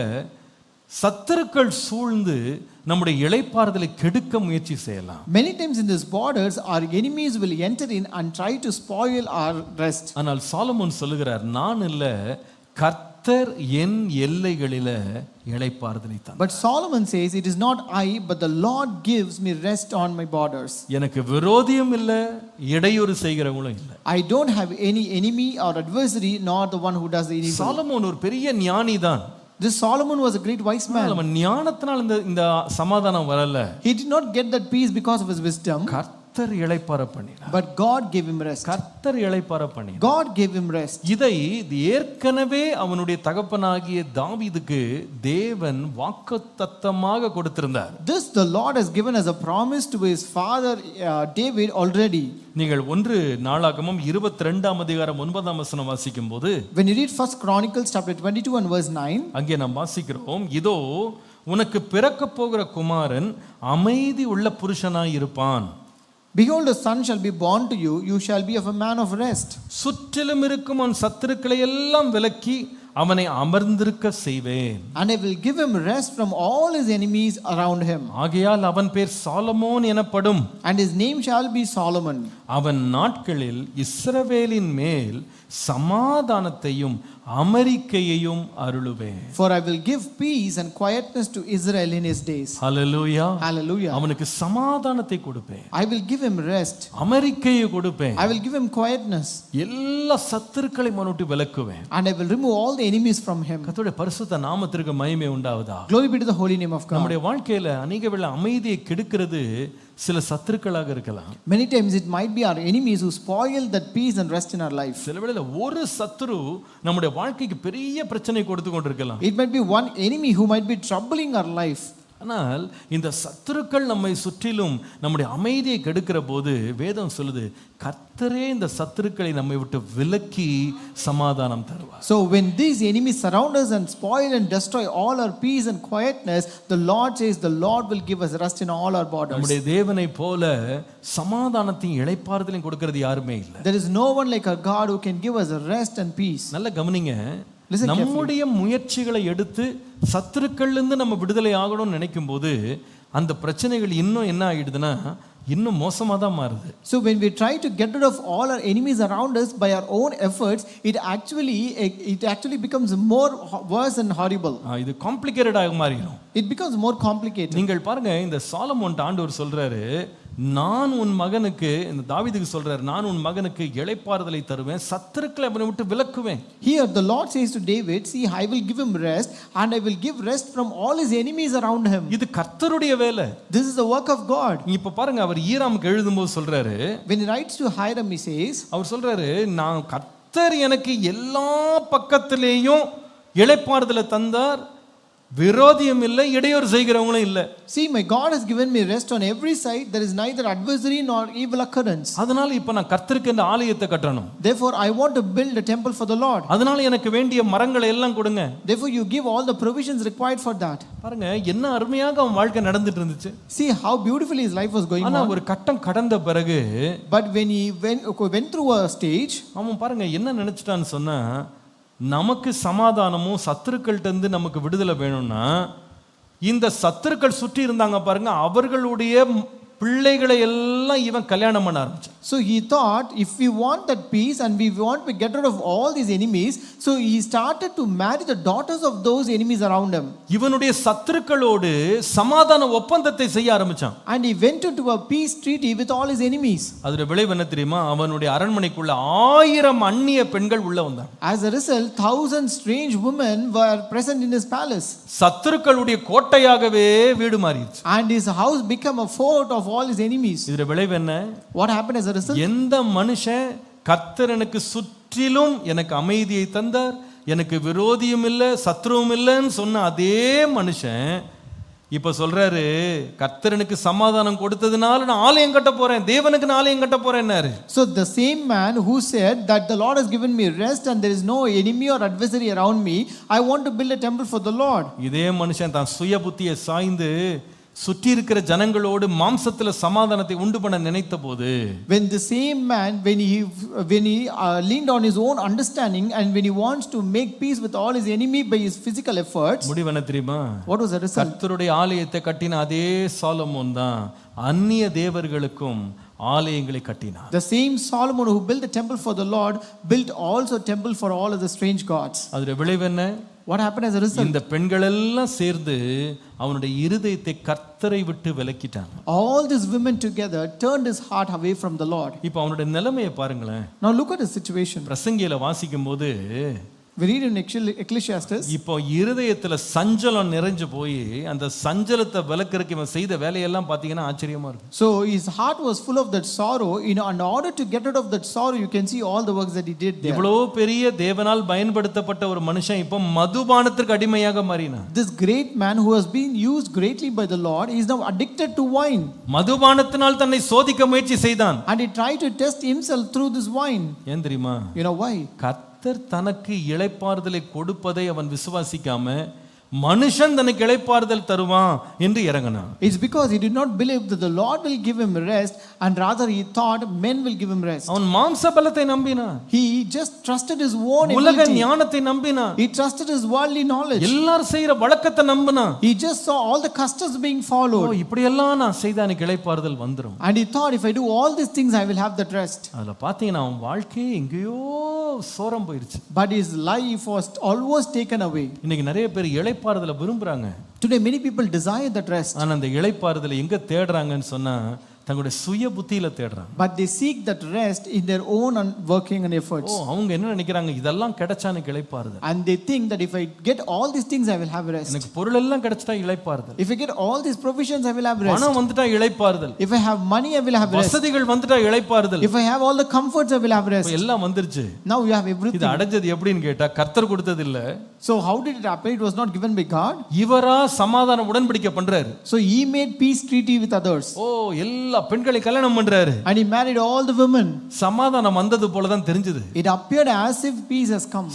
சத்துருக்கள் சூழ்ந்து நம்முடைய இளைப்பாறுதலை கெடுக்க முயற்சி செய்யலாம். Many times in these borders our enemies will enter in and try to spoil our rest. ஆனால் சாலமோன் சொல்லுகிறார், நான் இல்ல, கர்த்தர் என் எல்லைகளில இளைப்பாறுதலை தந்தார். But Solomon says, it is not I, but the Lord gives me rest on my borders. எனக்கு விரோதியும் இல்ல, இடையூறு செய்கிறவங்களும் இல்ல. I don't have any enemy or adversary, nor the one who does the evil. Solomon ஒரு பெரிய ஞானி தான். This Solomon was a great wise man. அவன் ஞானத்தினால் இந்த சமாதானம் வரல. He did not get that peace because of his wisdom. கர்த்தர் இளைப்பாற பண்ணினார். But God gave him rest. கர்த்தர் இளைப்பாற பண்ணினார். God gave him rest. இதை ஏற்கனவே அவனுடைய தகப்பனாகிய தாவீதுக்கு தேவன் வாக்குத்தத்தமாக கொடுத்திருந்தார். This the Lord has given as a promise to his father David already. நீங்கள் 1 நாளாகமம் 22ஆம் அதிகாரம் 9ஆம் வசனம் வாசிக்கும் போது, When you read 1 Chronicles chapter 22 and verse 9, அங்கே நாம் வாசிக்கிறோம், இதோ உனக்கு பிறக்க போகிற குமாரன் அமைதி உள்ள புருஷனாய் இருப்பான். Behold, a son shall be born to you, you shall be of a man of rest. சுற்றிலும் இருக்கும் அவன் சத்துருக்களை எல்லாம் விலக்கி அவனை அமர்ந்திருக்க செய்வேன். and I will give him rest from all his enemies around him. ஆகையால் அவன் பேர் சாலமோன் எனப்படும். And his name shall be Solomon. அவன் நாட்களில் இஸ்ரவேலின் மேல் சமாதானத்தையும் அமெரிக்கையையும் அருளுவேன். For I will give peace and quietness to Israel in his days. Hallelujah. Hallelujah. அவனுக்கு சமாதானத்தை கொடுப்பேன். I will give him rest. அமெரிக்கையை கொடுப்பேன். I will give him quietness. எல்லா சத்துருக்களை மனுட்டி விலக்குவேன். And I will remove all the enemies from him. கர்த்தருடைய பரிசுத்த நாமத்திற்கு மகிமை உண்டாவதா. Glory be to the holy name of God. நம்முடைய வாழ்க்கையில அநேக வேளை அமைதியை கெடுக்கிறது சில சத்துருக்களாக இருக்கலாம். Many times it might be our enemies who spoil that peace and rest in our life. சில வேளையில ஒரு சத்துரு நம்முடைய வாழ்க்கைக்கு பெரிய பிரச்சனை கொடுத்து கொண்டிருக்கலாம். It might be one enemy who might be troubling our life. ஆனால் இந்த சத்துருக்கள் நம்மை சுற்றிலும் நம்முடைய அமைதியை கெடுக்கிற போது வேதம் சொல்லுது கர்த்தரே இந்த சத்துருக்களை நம்மை விட்டு விலக்கி சமாதானம் தருவார். So when these enemies surround us and spoil and destroy all our peace and quietness, the Lord says the Lord will give us rest in all our borders. நம்முடைய தேவனை போல சமாதானத்தையும் இளைப்பாறுதலையும் கொடுக்கிறது யாருமே இல்லை. There is no one like our God who can give us rest and peace. நல்ல கவனிங்க. Listen carefully. நம்முடைய முயற்சிகளை எடுத்து சத்துருக்கள்லேருந்து நம்ம விடுதலை ஆகணும்னு நினைக்கும் போது அந்த பிரச்சனைகள் இன்னும் என்ன ஆகிடுதுன்னா இன்னும் மோசமாக தான் மாறுது. So when we try to get rid of all our enemies around us by our own efforts, it actually becomes more worse and horrible. இது காம்ப்ளிகேட்டடாக மாறிடும். It becomes more complicated. நீங்கள் பாருங்க, இந்த சாலமோன் ஆண்டவர் சொல்றாரு, நான் உன் மகனுக்கு, இந்த தாவீதுக்கு சொல்றாரு, நான் உன் மகனுக்கு இளைப்பாறுதலை தருவேன், சத்துருக்களை அவனை விட்டு விலக்குவேன். Here the Lord says to David, see, I will give him rest and I will give rest from all his enemies around him. இது கர்த்தருடைய வேலை. This is the work of God. இப்ப பாருங்க, அவர் ஈராமுக்கு எழுதும்போது சொல்றாரு, When he writes to Hiram, he says, அவர் சொல்றாரு, நான் கர்த்தர் எனக்கு எல்லா பக்கத்திலேயும் இளைப்பாறுதலை தந்தார், விரோதியும் இல்லை, இடையூறு செய்கிறவங்களும் இல்லை. see, my God has given me rest on every side, there is neither adversary nor evil occurrence. அதனால இப்ப நான் கர்த்தருக்கு இந்த ஆலயத்தை கட்டணும். Therefore I want to build a temple for the Lord. அதனால எனக்கு வேண்டிய மரங்களை எல்லாம் கொடுங்க. Therefore you give all the provisions required for that. பாருங்க, என்ன அருமையாக அவன் வாழ்க்கை நடந்துட்டு இருந்துச்சு. See how beautifully his life was going ஆனா on. ஒரு கட்டம் கடந்த பிறகு, But when he went through a stage, அவன் பாருங்க என்ன நினைச்சிட்டான்னு சொன்னா, நமக்கு சமாதானமும் சத்துருக்கள்கிட்ட இருந்து நமக்கு விடுதலை வேணும்னா, இந்த சத்துருக்கள் சுற்றி இருந்தாங்க பாருங்க, அவர்களுடைய பிள்ளைகளை எல்லாம் இவன் கல்யாணம் பண்ண ஆரம்பிச்சான். So he thought, if we want that peace and we want to get rid of all these enemies, so he started to marry the daughters of those enemies around him. இவனுடைய சத்துருக்களோடு சமாதான ஒப்பந்தத்தை செய்ய ஆரம்பிச்சான். And he went into a peace treaty with all his enemies. அதோட விளைவு என்ன தெரியுமா? அவனுடைய அரண்மனைக்குள்ள 1000 அந்நிய பெண்கள் உள்ள வந்தாங்க. As a result, 1000 strange women were present in his palace. சத்துருக்களுடைய கோட்டையாகவே வீடு மாறிடுச்சு. And his house became a fort of all his enemies. இதோட விளைவு என்ன? What happened as a result? எந்த மனுஷன் கர்த்தர் எனக்கு சுற்றிலும் எனக்கு அமைதியை தந்தார், எனக்கு விரோதியும் இல்லை, சத்ருவும் இல்லைன்னு சொன்ன அதே மனுஷன் இப்ப சொல்றாரு, கர்த்தர் எனக்கு சமாதானம் கொடுத்ததுனால நான் ஆலயம் கட்ட போறேன், தேவனுக்கு நான் ஆலயம் கட்ட போறேன்னாரு. So the same man who said that the Lord has given me rest and there is no enemy or adversary around me, I want to build a temple for the Lord. இதே மனுஷன் தான் சுய புத்தியை சாய்ந்து சுற்றி இருக்கிற ஜனங்களோடு மாம்சத்துல சமாதானத்தை உண்டு பண்ண நினைத்த போது, when the same man when he leaned on his own understanding and when he wants to make peace with all his enemy by his physical efforts, முடிவு என்ன தெரியுமா? what was the result? கர்த்தருடைய ஆலயத்தை கட்டின அதே சாலமோன் தான் அந்நிய தேவர்களுக்கும் ஆலயங்களை கட்டினார். The same Solomon who built the temple for the Lord built also temple for all of the strange gods. அதோட விளைவு என்ன? What happened as a result? இந்த பெண்கள் எல்லாம் சேர்ந்து அவனுடைய இருதயத்தை கர்த்தரை விட்டு விலக்கிட்டாங்க. All these women together turned his heart away from the Lord. இப்போ அவனுடைய நிலைமையை பாருங்களேன். Now look at his situation. பிரசங்கியில வாசிக்கும் போது, we read in Ecclesiastes, இப்போ இருதயத்துல சஞ்சலம் நிறைஞ்சு போய் அந்த சஞ்சலத்தை விலக்கிறதுக்கு இவன் செய்த வேலையெல்லாம் பாத்தீங்கன்னா ஆச்சரியமா இருக்கும். so his heart was full of that sorrow. In order to get rid of that sorrow, you can see all the works that he did there. இவ்வளவு பெரிய தேவனால் பயன்படுத்தப்பட்ட ஒரு மனுஷன் இப்போ மதுபானத்திற்கு அடிமையாக மாறினான். This great man who has been used greatly by the Lord is now addicted to wine. மதுபானத்தினால் தன்னை சோதிக்க முயற்சி செய்தான். And he tried to test himself through this wine. ஏன் தெரியுமா? You know why? கர்த்தர் தனக்கு இளைப்பாறுதலை கொடுப்பதை அவன் விசுவாசிக்காம மனுஷன் தனக்கு இளைப்பாறுதல் தருவான் என்று இறங்கினான். It's because he did not believe that the Lord will give him rest, and rather he thought men will give him rest. அவன் மாம்ச பலத்தை நம்பினான். He just trusted his own உலக ability. ஞானத்தை நம்பினான். He trusted his worldly knowledge. எல்லாரும் செய்யற வழக்கத்தை நம்பினான். He just saw all the customs being followed. இப்படி எல்லாம் நான் செய்தா எனக்கு இளைப்பாறுதல் வந்துரும். And he thought, if I do all these things, I will have that rest. அதுல பாத்தீங்கன்னா அவன் வாழ்க்கையே எங்கேயோ சோரம் போயிருச்சு. But his life was almost taken away. இன்னைக்கு நிறைய பேர் இளைப்பாறுதலை விரும்புறாங்க. Today many people desire that rest. ஆனா அந்த இளைப்பாறுதலை எங்க தேடுறாங்கன்னு சொன்னா தங்களுடைய சுய புத்தியில தேடுறாங்க. But they seek that rest in their own working and efforts. அவங்க என்ன நினைக்கிறாங்க, இதெல்லாம் கிடைச்சா எனக்கு இளைப்பாறுதல். And they think that if I get all these things, I will have rest. எனக்கு பொருள் எல்லாம் கிடைச்சிட்டா இளைப்பாறுதல். If I get all these provisions, I will have rest. பணம் வந்துட்டா இளைப்பாறுதல். If I have money, I will have rest. வசதிகள் வந்துட்டா இளைப்பாறுதல். If I have all the comforts, I will have rest. எல்லாம் வந்துருச்சு. Now you have everything. இது அடைஞ்சது எப்படின்னு கேட்டா கர்த்தர் கொடுத்தது இல்ல. So how did it happen? It was not given by God. இவரா சமாதான உடன்படிக்கை பண்றாரு. So he made peace treaty with others. எல்லா பெண்களை கல்யாணம் பண்றாரு. And he married all the women. சமாதானம் வந்தது போல தான் தெரிஞ்சது. It appeared as if peace has come.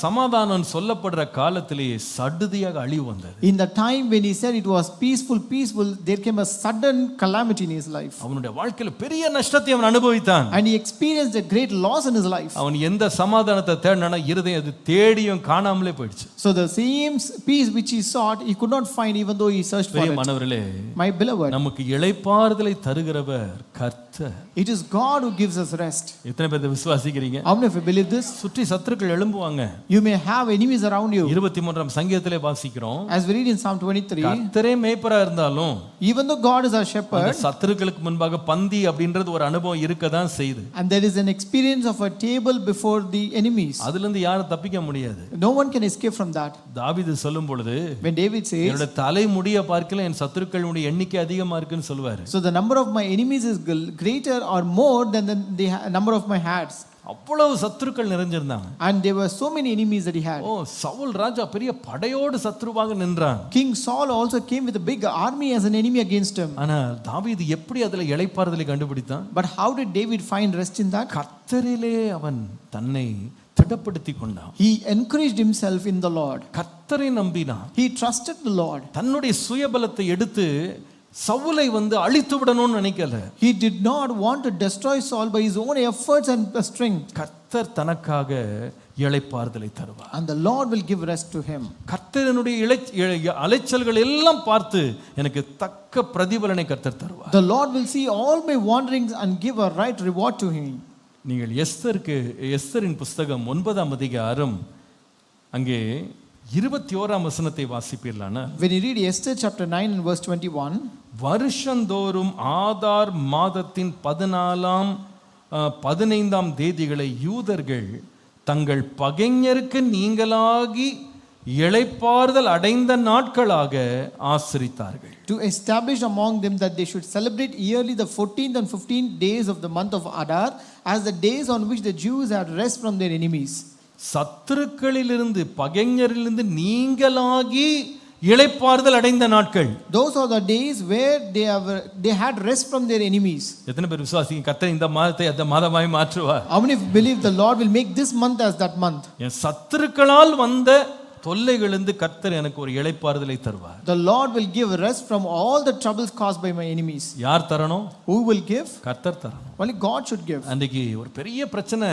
சமாதானம் சொல்லப்படுற காலத்திலேயே சடுதியாக அழிவு வந்தது. In the time when he said it was peaceful, there came a sudden calamity in his life. அவனுடைய வாழ்க்கையில பெரிய நஷ்டத்தை அவன் அனுபவித்தான். And he experienced a great loss in his life. அவன் எந்த சமாதானத்தை தேடினானோ இருதயம் அது தேடியும் காணாமலே போயிடுச்சு. So the same peace which he sought, he could not find even though he searched for it. மனவர்களே, My beloved, நமக்கு இளைப்பாறுதலை தருகிறவர் கர்த்தர். it is God who gives us rest. எத்தனை பேர் விசுவாசிக்கிறீங்க? How many of you believe this? சுற்றி சத்துருக்கள் எழும்புவாங்க. You may have enemies around you. 23ஆம் சங்கீதத்திலே வாசிக்கிறோம். As we read in Psalm 23, கர்த்தரே மேய்ப்பரா இருந்தாலும் even though God is our shepherd, சத்துருக்களுக்கு முன்பாக பந்தி அப்படின்றது ஒரு அனுபவம் இருக்கதான் செய்யுது. and there is an experience of a table before the enemies. அதுல இருந்து யாரும் தப்பிக்க முடியாது. No one can escape from that. தாவீது சொல்லும் பொழுது, when David says, என்னோட தலைமுடியை பார்க்கல என் சத்துருக்களுடைய எண்ணிக்கை அதிகமா இருக்குன்னு சொல்வாரு. so the number of my enemies is greater or more than the number of my hairs. அவ்வளவு சத்துருக்கள் நிறைஞ்சிருந்தாங்க. And there were so many enemies that he had. Saul ராஜா பெரிய படையோடு சத்துருவாக நின்றான். King Saul also came with a big army as an enemy against him. ஆனா தாவீது எப்படி அதுல இளைப்பாறுதலை கண்டுபிடித்தான்? But how did David find rest in that? கர்த்தரிலே அவன் தன்னை திடப்படுத்திக் கொண்டான். He encouraged himself in the Lord. கர்த்தரை நம்பினான். He trusted the Lord. தன்னுடைய சுயபலத்தை எடுத்து சவுலை அழித்து விடணும்னு நினைக்கல. He did not want to destroy Saul by his own efforts and strength. கர்த்தர் தனக்காக இளைப்பாறுதலை தருவார். And the Lord will give rest to him. கர்த்தருடைய அலைச்சல்கள் எல்லாம் பார்த்து எனக்கு தக்க பிரதிபலனை கர்த்தர் தருவார். The Lord will see all my wanderings and give a right reward to him. நீங்கள் எஸ்தரின் புஸ்தகம் 9ஆம் அதிகாரம் அங்கே 21ஆம் வசனத்தை வாசிப்பீர்களானா, when you read Esther chapter 9 and verse 21, வருஷந்தோறும் ஆதார் மாதத்தின் 15ஆம் தேதிகளை யூதர்கள் தங்கள் பகைஞருக்கு நீங்களாகி இளைப்பாறுதல் அடைந்த நாட்களாக ஆசரித்தார்கள். to establish among them that they should celebrate yearly the 14th and 15th days of the month of Adar as the days on which the Jews had rest from their enemies. சத்துருக்களிலிருந்து பகைஞரிலிருந்து நீங்களாகி இளைப்பாறுதல் அடைந்த நாட்கள். Those are the days where they had rest from their enemies. எத்தனை பேர் விசுவாசிங்க கர்த்தர் இந்த மாதத்தை அந்த மாதமாய் மாற்றுவார்? How many believe the Lord will make this month as that month? என் சத்துருக்களால் வந்த தொல்லைகளிலிருந்து கர்த்தர் எனக்கு ஒரு இளைப்பாறுதலை தருவார். The Lord will give rest from all the troubles caused by my enemies. யார் தரணும்? Who will give? கர்த்தர் தரணும். Only God should give. அன்றைக்கு ஒரு பெரிய பிரச்சனை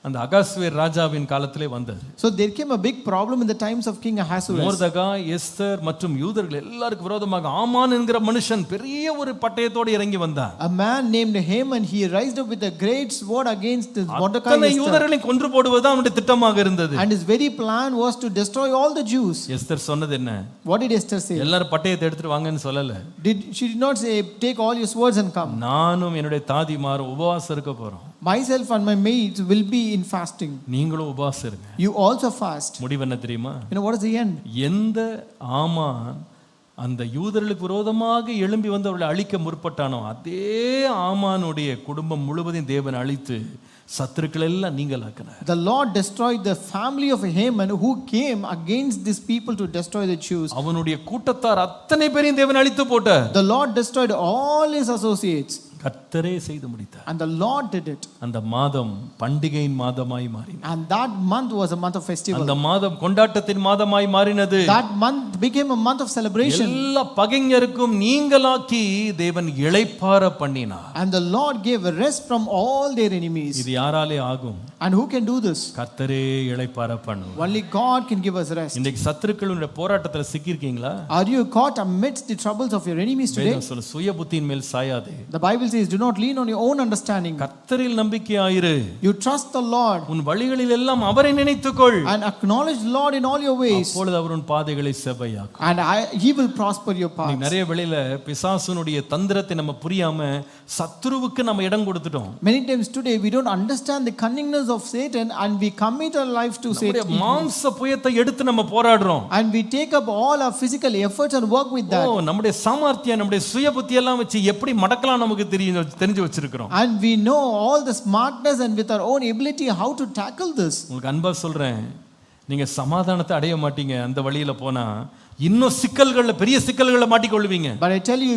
அந்த அகாஸ்வேர் ராஜாவின் காலத்திலே வந்தது. So there came a big problem in the times of King Ahasuerus. Mordecai, Esther மற்றும் யூதர்கள் எல்லாருக்கும் விரோதமாக ஆமான் என்கிற மனுஷன் பெரிய ஒரு பட்டயத்தோடு இறங்கி வந்தான். A man named Haman, he raised up with a great sword against Mordecai. அத்தனை யூதர்களை கொன்று போடுவது அவனுடைய திட்டமாக இருந்தது. And his very plan was to destroy all the Jews. Esther சொன்னது என்ன? What did Esther say? எல்லாரும் பட்டயத்தை எடுத்துட்டு வாங்கன்னு சொல்லல. She did not say take all your swords and come. நானும் என்னுடைய தாதிமார் உபவாசம் இருக்க போறோம். Myself and my maids will be in fasting. நீங்களும் உபவாசம் இருங்க. You also fast. முடிவு என்ன தெரியுமா? You know what is the end? எந்த ஆமான் அந்த யூதர்களுக்கு விரோதமாக எழும்பி வந்தவர்களை அழிக்க முற்பட்டானோ அதே ஆமானுடைய குடும்பம் முழுவதையும் தேவன் அழித்து சத்துருக்கள் எல்லாம் நீங்களாக்கினார். The Lord destroyed the family of Haman who came against these people to destroy the Jews. அவனுடைய கூட்டத்தார் அத்தனை பேரையும் தேவன் அழித்து போட்டார். The Lord destroyed all his associates. கர்த்தரே செய்து முடித்தார். And the Lord did it. அந்த மாதம் பண்டிகையின் மாதமாய் மாறினது. And that month was a month of festival. அந்த மாதம் கொண்டாட்டத்தின் மாதமாய் மாறினது. That month became a month of celebration. எல்லா பகைஞருக்கும் நீங்களாக்கி தேவன் இளைப்பாற பண்ணினார். And the Lord gave a rest from all their enemies. இது யாராலே ஆகும்? And who can do this? கர்த்தரே இளைப்பாற பண்ணுவார். Only God can give us rest. இன்னைக்கு சத்துருக்களுடைய போராட்டத்துல சிக்கி இருக்கீங்களா? Are you caught amidst the troubles of your enemies today? வேதம் சொல்ல சுய புத்தியின் மேல் சாயாதே. The Bible says, do not lean on your own understanding. கர்த்தரில் நம்பிக்கையாயிரு. You trust the Lord. உன் வழிகளில் எல்லாம் அவரை நினைத்துக்கொள். And acknowledge the Lord in all your ways. அப்பொழுது அவர் உன் பாதைகளை செவ்வையாக்கும். And He will prosper your paths. நிறைய வேளையில பிசாசுனுடைய தந்திரத்தை நம்ம புரியாம சத்துருவுக்கு நம்ம இடம் கொடுத்துட்டோம். Many times today we don't understand the cunningness of Satan and we commit our lives to Satan. மாம்ச புயத்தை எடுத்து நம்ம போராடுறோம். And we take up all our physical efforts and work with that. நம்முடைய சாமர்த்தியம் நம்முடைய சுய புத்தி எல்லாம் வச்சு எப்படி மடக்கலாம் நமக்கு தெரிஞ்சு வச்சிருக்கிறோம். And we know all the smartness and with our own ability how to tackle this. உங்களுக்கு அன்பா சொல்றேன், நீங்க சமாதானத்தை அடைய மாட்டீங்க அந்த வழியில போனா. இன்னும் சிக்கல்கள்ல பெரிய சிக்கல்களை மாட்டிக்கொள்வீங்க. But I tell you,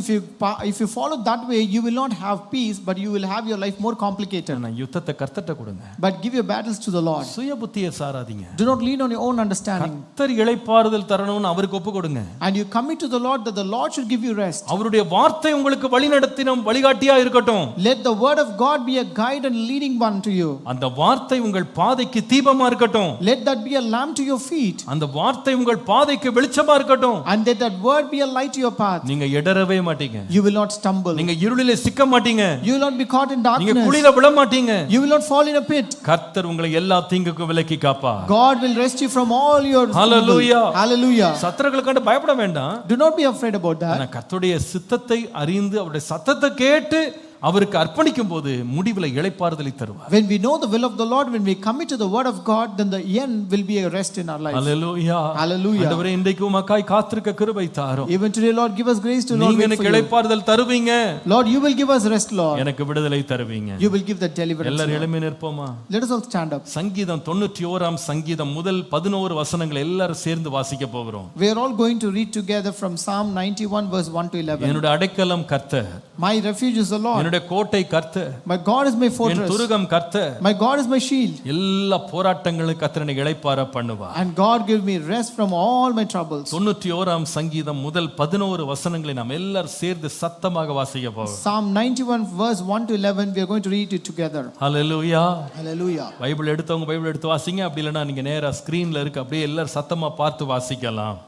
if you follow that way, you will not have peace, but you will have your life more complicated. யுத்தத்தை கர்த்தர்ட்ட கொடுங்க. But give your battles to the Lord. சுய புத்தியை சாராதீங்க. Do not lean on your own understanding. கர்த்தர் இளைப்பாறுதல் தரணும்னு அவருக்கு ஒப்பு கொடுங்க. And you commit to the Lord that the Lord should give you rest. அவருடைய வார்த்தை உங்களுக்கு வழிநடத்தின வழிகாட்டியா இருக்கட்டும். Let the word of God be a guide and leading one to you. அந்த வார்த்தை உங்கள் பாதைக்கு தீபமா இருக்கட்டும். Let that be a lamp to your feet. அந்த வார்த்தை உங்கள் பாதைக்கு வெளிச்சமா இருக்கட்டும். And let that word be a light to your path. நீங்க இடறவே மாட்டீங்க. You will not stumble. நீங்க இருளிலே சிக்க மாட்டீங்க. You will not be caught in darkness. நீங்க குழியில விழ மாட்டீங்க. You will not fall in a pit. கர்த்தர் உங்களை எல்லா தீங்குக்கும் விலக்கி காப்பார். God will rest you from all your Hallelujah. Hallelujah. சத்துருக்களை கண்டு பயப்பட வேண்டாம். Do not be afraid about that. ஆனா கர்த்தருடைய சித்தத்தை அறிந்து அவருடைய சத்தத்தை கேட்டு அவருக்கு அர்ப்பணிக்கும் போது முடிவில் இளைப்பாறுதலை தருவார். When we know the will of the Lord, when we commit to the word of God, then the end will be a rest in our life. Hallelujah. Hallelujah. ஆண்டவரே இன்றைக்கு உமக்காய் காத்திருக்க கிருபை தாரும். Even today, Lord, give us grace to Lord. நீங்க எனக்கு இளைப்பாறுதல் தருவீங்க. Lord, you will give us rest, Lord. எனக்கு விடுதலை தருவீங்க. You will give the deliverance. எல்லாரும் எழும்பி நிற்போமா? Let us all stand up. சங்கீதம் 91ஆம் சங்கீதம் முதல் 11 வசனங்களை எல்லாரும் சேர்ந்து வாசிக்க போகிறோம். We are all going to read together from Psalm 91 verse 1 to 11. என்னுடைய அடைக்கலம் கர்த்தர். My refuge is the Lord. என்னுடைய கோட்டை கர்த்தர். My God is my N fortress. Thurugam கர்த்தர். My God is my shield. எல்லா போராட்டங்களும் கர்த்தர் என்னை இளைப்பாற பண்ணுவார். And God give me rest from all my troubles. 91ஆம் சங்கீதம் முதல் 11 வசனங்களை நாம் எல்லாரும் சேர்ந்து சத்தமாக வாசிக்க போகிறோம். Psalm 91 verse 1 to 11 we are going to read it together. Hallelujah. Hallelujah. Bible எடுத்தவங்க பைபிள் எடுத்து வாசிங்க. அப்படி இல்லைன்னா நீங்க நேரா ஸ்கிரீன்ல இருக்கு அப்படியே எல்லாரும் சத்தமா பார்த்து வாசிக்கலாம்.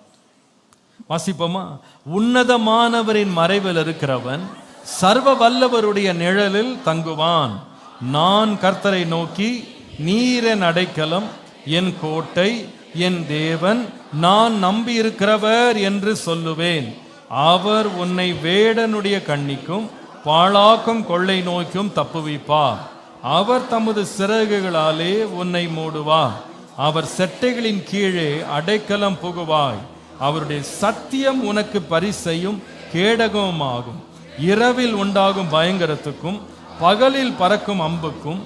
வாசிப்போமா? உன்னதமானவரின் மறைவில் இருக்கிறவன் சர்வ வல்லவருடைய நிழலில் தங்குவான். நான் கர்த்தரை நோக்கி, நீர் என் அடைக்கலம், என் கோட்டை, என் தேவன், நான் நம்பி இருக்கிறவர் என்று சொல்லுவேன். அவர் உன்னை வேடனுடைய கண்ணிக்கும் பாழாக்கும் கொள்ளை நோய்க்கும் தப்புவிப்பார். அவர் தமது சிறகுகளாலே உன்னை மூடுவார். அவர் செட்டைகளின் கீழே அடைக்கலம் புகுவாய். அவருடைய சத்தியம் உனக்கு பரிசையும் கேடகமாகும். இரவில் உண்டாகும் பயங்கரத்துக்கும் பகலில் பறக்கும் அம்புக்கும்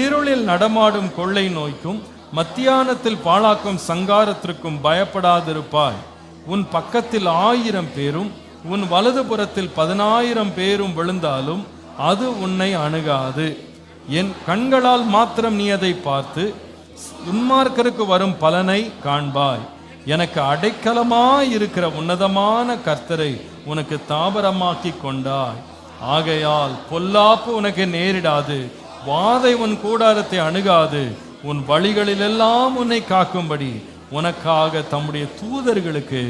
இருளில் நடமாடும் கொள்ளை நோய்க்கும் மத்தியானத்தில் பாழாக்கும் சங்காரத்திற்கும் பயப்படாதிருப்பாய். உன் பக்கத்தில் 1000 பேரும் உன் வலதுபுறத்தில் 10,000 பேரும் விழுந்தாலும் அது உன்னை அணுகாது. என் கண்களால் மாத்திரம் நீ அதை பார்த்து துன்மார்க்கருக்கு வரும் பலனை காண்பாய். எனக்கு அடைக்கலமாய் இருக்கிற உன்னதமான கர்த்தரை உனக்கு தாபரமாக்கி கொண்டாய். ஆகையால் பொல்லாப்பு உனக்கு நேரிடாது, வாதை உன் கூடாரத்தை அணுகாது. உன் வழிகளிலெல்லாம் உன்னை காக்கும்படி உனக்காக தம்முடைய தூதர்களுக்கு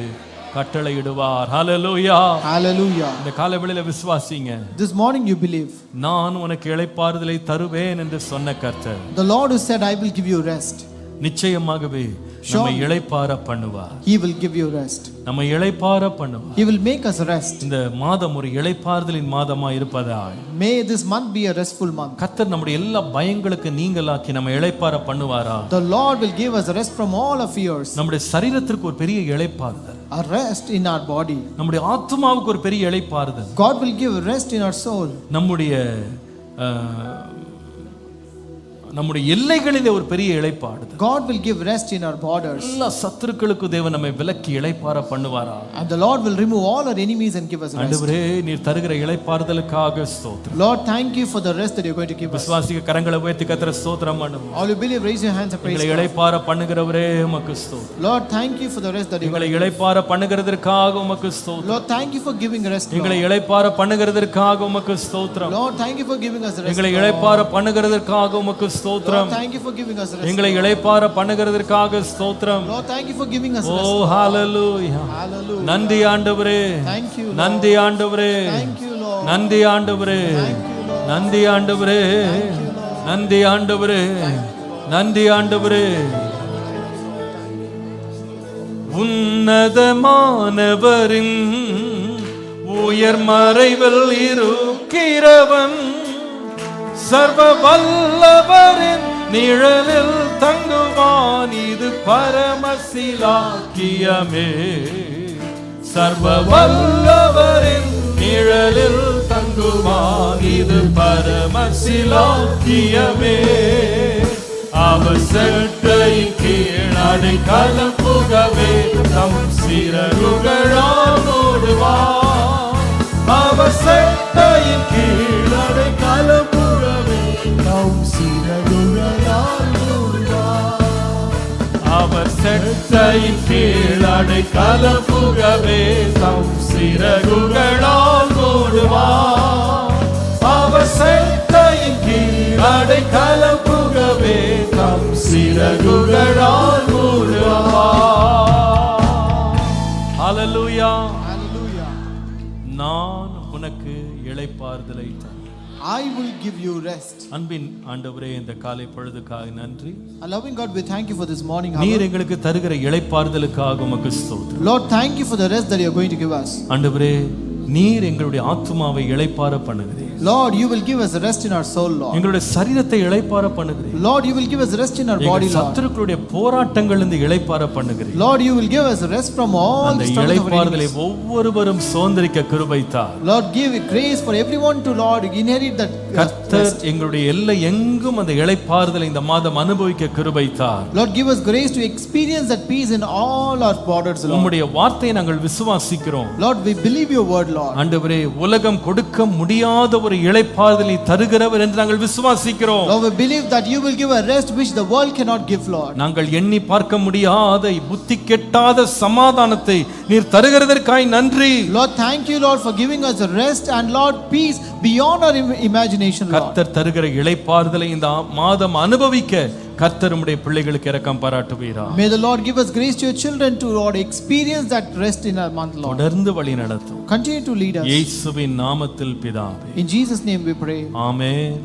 கட்டளையிடுவார். ஹல்லேலூயா. Hallelujah. இந்த காலைவேளையில விசுவாசிங்க. This morning you believe. நான் உனக்கு இளைப்பாறுதலை தருவேன் என்று சொன்ன கர்த்தர். The Lord who said, I will give you rest. நிச்சயமாகவே நம்மை இளைப்பாற பண்ணுவார். He will give you rest. நம்மை இளைப்பாற பண்ணுவார். He will make us rest. இந்த மாதம் ஒரு இளைப்பாறுதலின் மாதமா இருப்பதால் May this month be a restful month. கர்த்தர் நம்முடைய எல்லா பயங்களுக்கு நீங்களாக்கி நம்ம இளைப்பாற பண்ணுவாரா? The Lord will give us rest from all our fears. நம்முடைய சரீரத்திற்கு ஒரு பெரிய இளைப்பாறுதல், A rest in our body. நம்முடைய ஆத்மாவுக்கு ஒரு பெரிய இளைப்பாறுதல், God will give rest in our soul. நம்முடைய நம்முடைய எல்லைகளிலே ஒரு பெரிய இளைப்பாறுதல். God will give rest in our borders. எல்லா சத்துருக்களுக்கு தேவன் நம்மை விலக்கி இளைப்பாற பண்ணுவாரா? And the Lord will remove all our enemies and give us rest. ஆண்டவரே, நீர் தருகிற இளைப்பாறுதலுக்காக ஸ்தோத்திரம். Lord, thank you for the rest that you're going to give us. விசுவாசிக்க கரங்களை உயர்த்தி கர்த்தரை ஸ்தோத்திரம் பண்ணுவோம். All you believe, raise your hands and praise எங்களை God. இளைப்பாற பண்ணுகிறவரே உமக்கு ஸ்தோத்திரம். Lord, thank you for the rest that you're எங்களை going to give. இளைப்பாற பண்ணுகிறதற்காக உமக்கு ஸ்தோத்திரம். Lord, thank you for giving rest. எங்களை இளைப்பாற பண்ணுகிறதற்காக உமக்கு ஸ்தோத்திரம். Lord, thank you for giving us rest. எங்களை இளைப்பாற பண்ணுகிறதற்காக உமக்கு ஸ்தோத்திரம். Lord, thank you for giving us rest. எங்களை இளைப்பாற பண்ணுகிறதற்காக ஸ்தோத்திரம். Lord, thank you for giving us O rest. Hallelujah. Hallelujah. நன்றி ஆண்டவரே. Thank you, Lord. நன்றி ஆண்டவரே. Thank you, Lord. நன்றி ஆண்டவரே. Thank you, Lord. நன்றி ஆண்டவரே. நன்றி ஆண்டவரே. நன்றி ஆண்டவரே. உன்னதமானவரின் உயர் மறைவில் இருக்கிறவன் சர்வ வல்லவரின் நிழலில் தங்குவான். இது பரமசிலாக்கியமே. சர்வ வல்லவரின் நிழலில் தங்குவான். இது பரமசிலாக்கியமே. அவர் செட்டையின் கீழ் அடைக்கலம் புகவே தம் சிறகுகளால் மூடுவார். அவர் செட்டையின் கீழ் அடைக்கலம் புகவே தம் சிறகுகளால் மூடுவார். அவர் செட்டையின் கீழ் அடைக்கலம் புகவே தம் சிறகுகளால் மூடுவார். அவர் செட்டையின் கீழ் அடைக்கலம் புகவே தம் சிறகுகளால் மூடுவார். ஹalleluya. Hallelujah. நான் உனக்கு இளைப்பாறுதலை தருவேன். I will give you rest. அன்பின் ஆண்டவரே, இந்த காலை பொழுதுக்காக நன்றி. Loving God, we thank you for this morning hour. நீர் எங்களுக்கு தருகிற இளைப்பாறுதலுக்காக உமக்கு ஸ்தோத்திரம். Lord, thank you for the rest that you are going to give us. ஆண்டவரே, நீர் எங்களுடைய ஆத்துமாவை இளைப்பாற பண்ணுகிறீர். Lord, you will give us rest in our soul, Lord. எங்களுடைய சரீரத்தை இளைப்பாற பண்ணுகிறீர். Lord, you will give us rest in our body, Lord. சத்துருக்களுடைய போராட்டங்களிலிருந்து இளைப்பாற பண்ணுகிறீர். Lord, you will give us rest from all அந்த the struggles of our இளைப்பாறுதலை enemies. ஒவ்வொருவரும் சுதந்தரிக்க கிருபை தார். Lord, give grace for everyone to, Lord, inherit that கர்த்தர் rest. எங்களுடைய எல்லை எங்கும் அந்த இளைப்பாறுதலை இந்த மாதம் அனுபவிக்க கிருபை தார். Lord, give us grace to experience that peace in all our borders, Lord. உம்முடைய வார்த்தையை நாங்கள் விசுவாசிக்கிறோம். Lord, we believe your word, Lord. ஆண்டவரே, உலகம் கொடுக்க முடியாத ஒரு இளைப்பாறுதலை தருகிறவர் என்று நாங்கள் விசுவாசிக்கிறோம். Lord, we believe that you will give a rest which the world cannot give, Lord. நாங்கள் எண்ணி பார்க்க முடியாத புத்தி கெட்டாத சமாதானத்தை நீர் தருகிறதற்காய் நன்றி. Lord, thank you, Lord, for giving us a rest and, Lord, peace beyond our imagination, Lord. கர்த்தர் தருகிற இளைப்பாறுதலை இந்த மாதம் அனுபவிக்க கர்த்தர் உம்முடைய பிள்ளைகளுக்கு இரக்கம் பாராட்டுவீராக. May the Lord give us grace to your children to, Lord, experience that rest in our month, Lord. தொடர்ந்து வழி நடத்தும். Continue to lead us. இயேசுவின் நாமத்தில் பிதாவே. In Jesus' name we pray. Amen.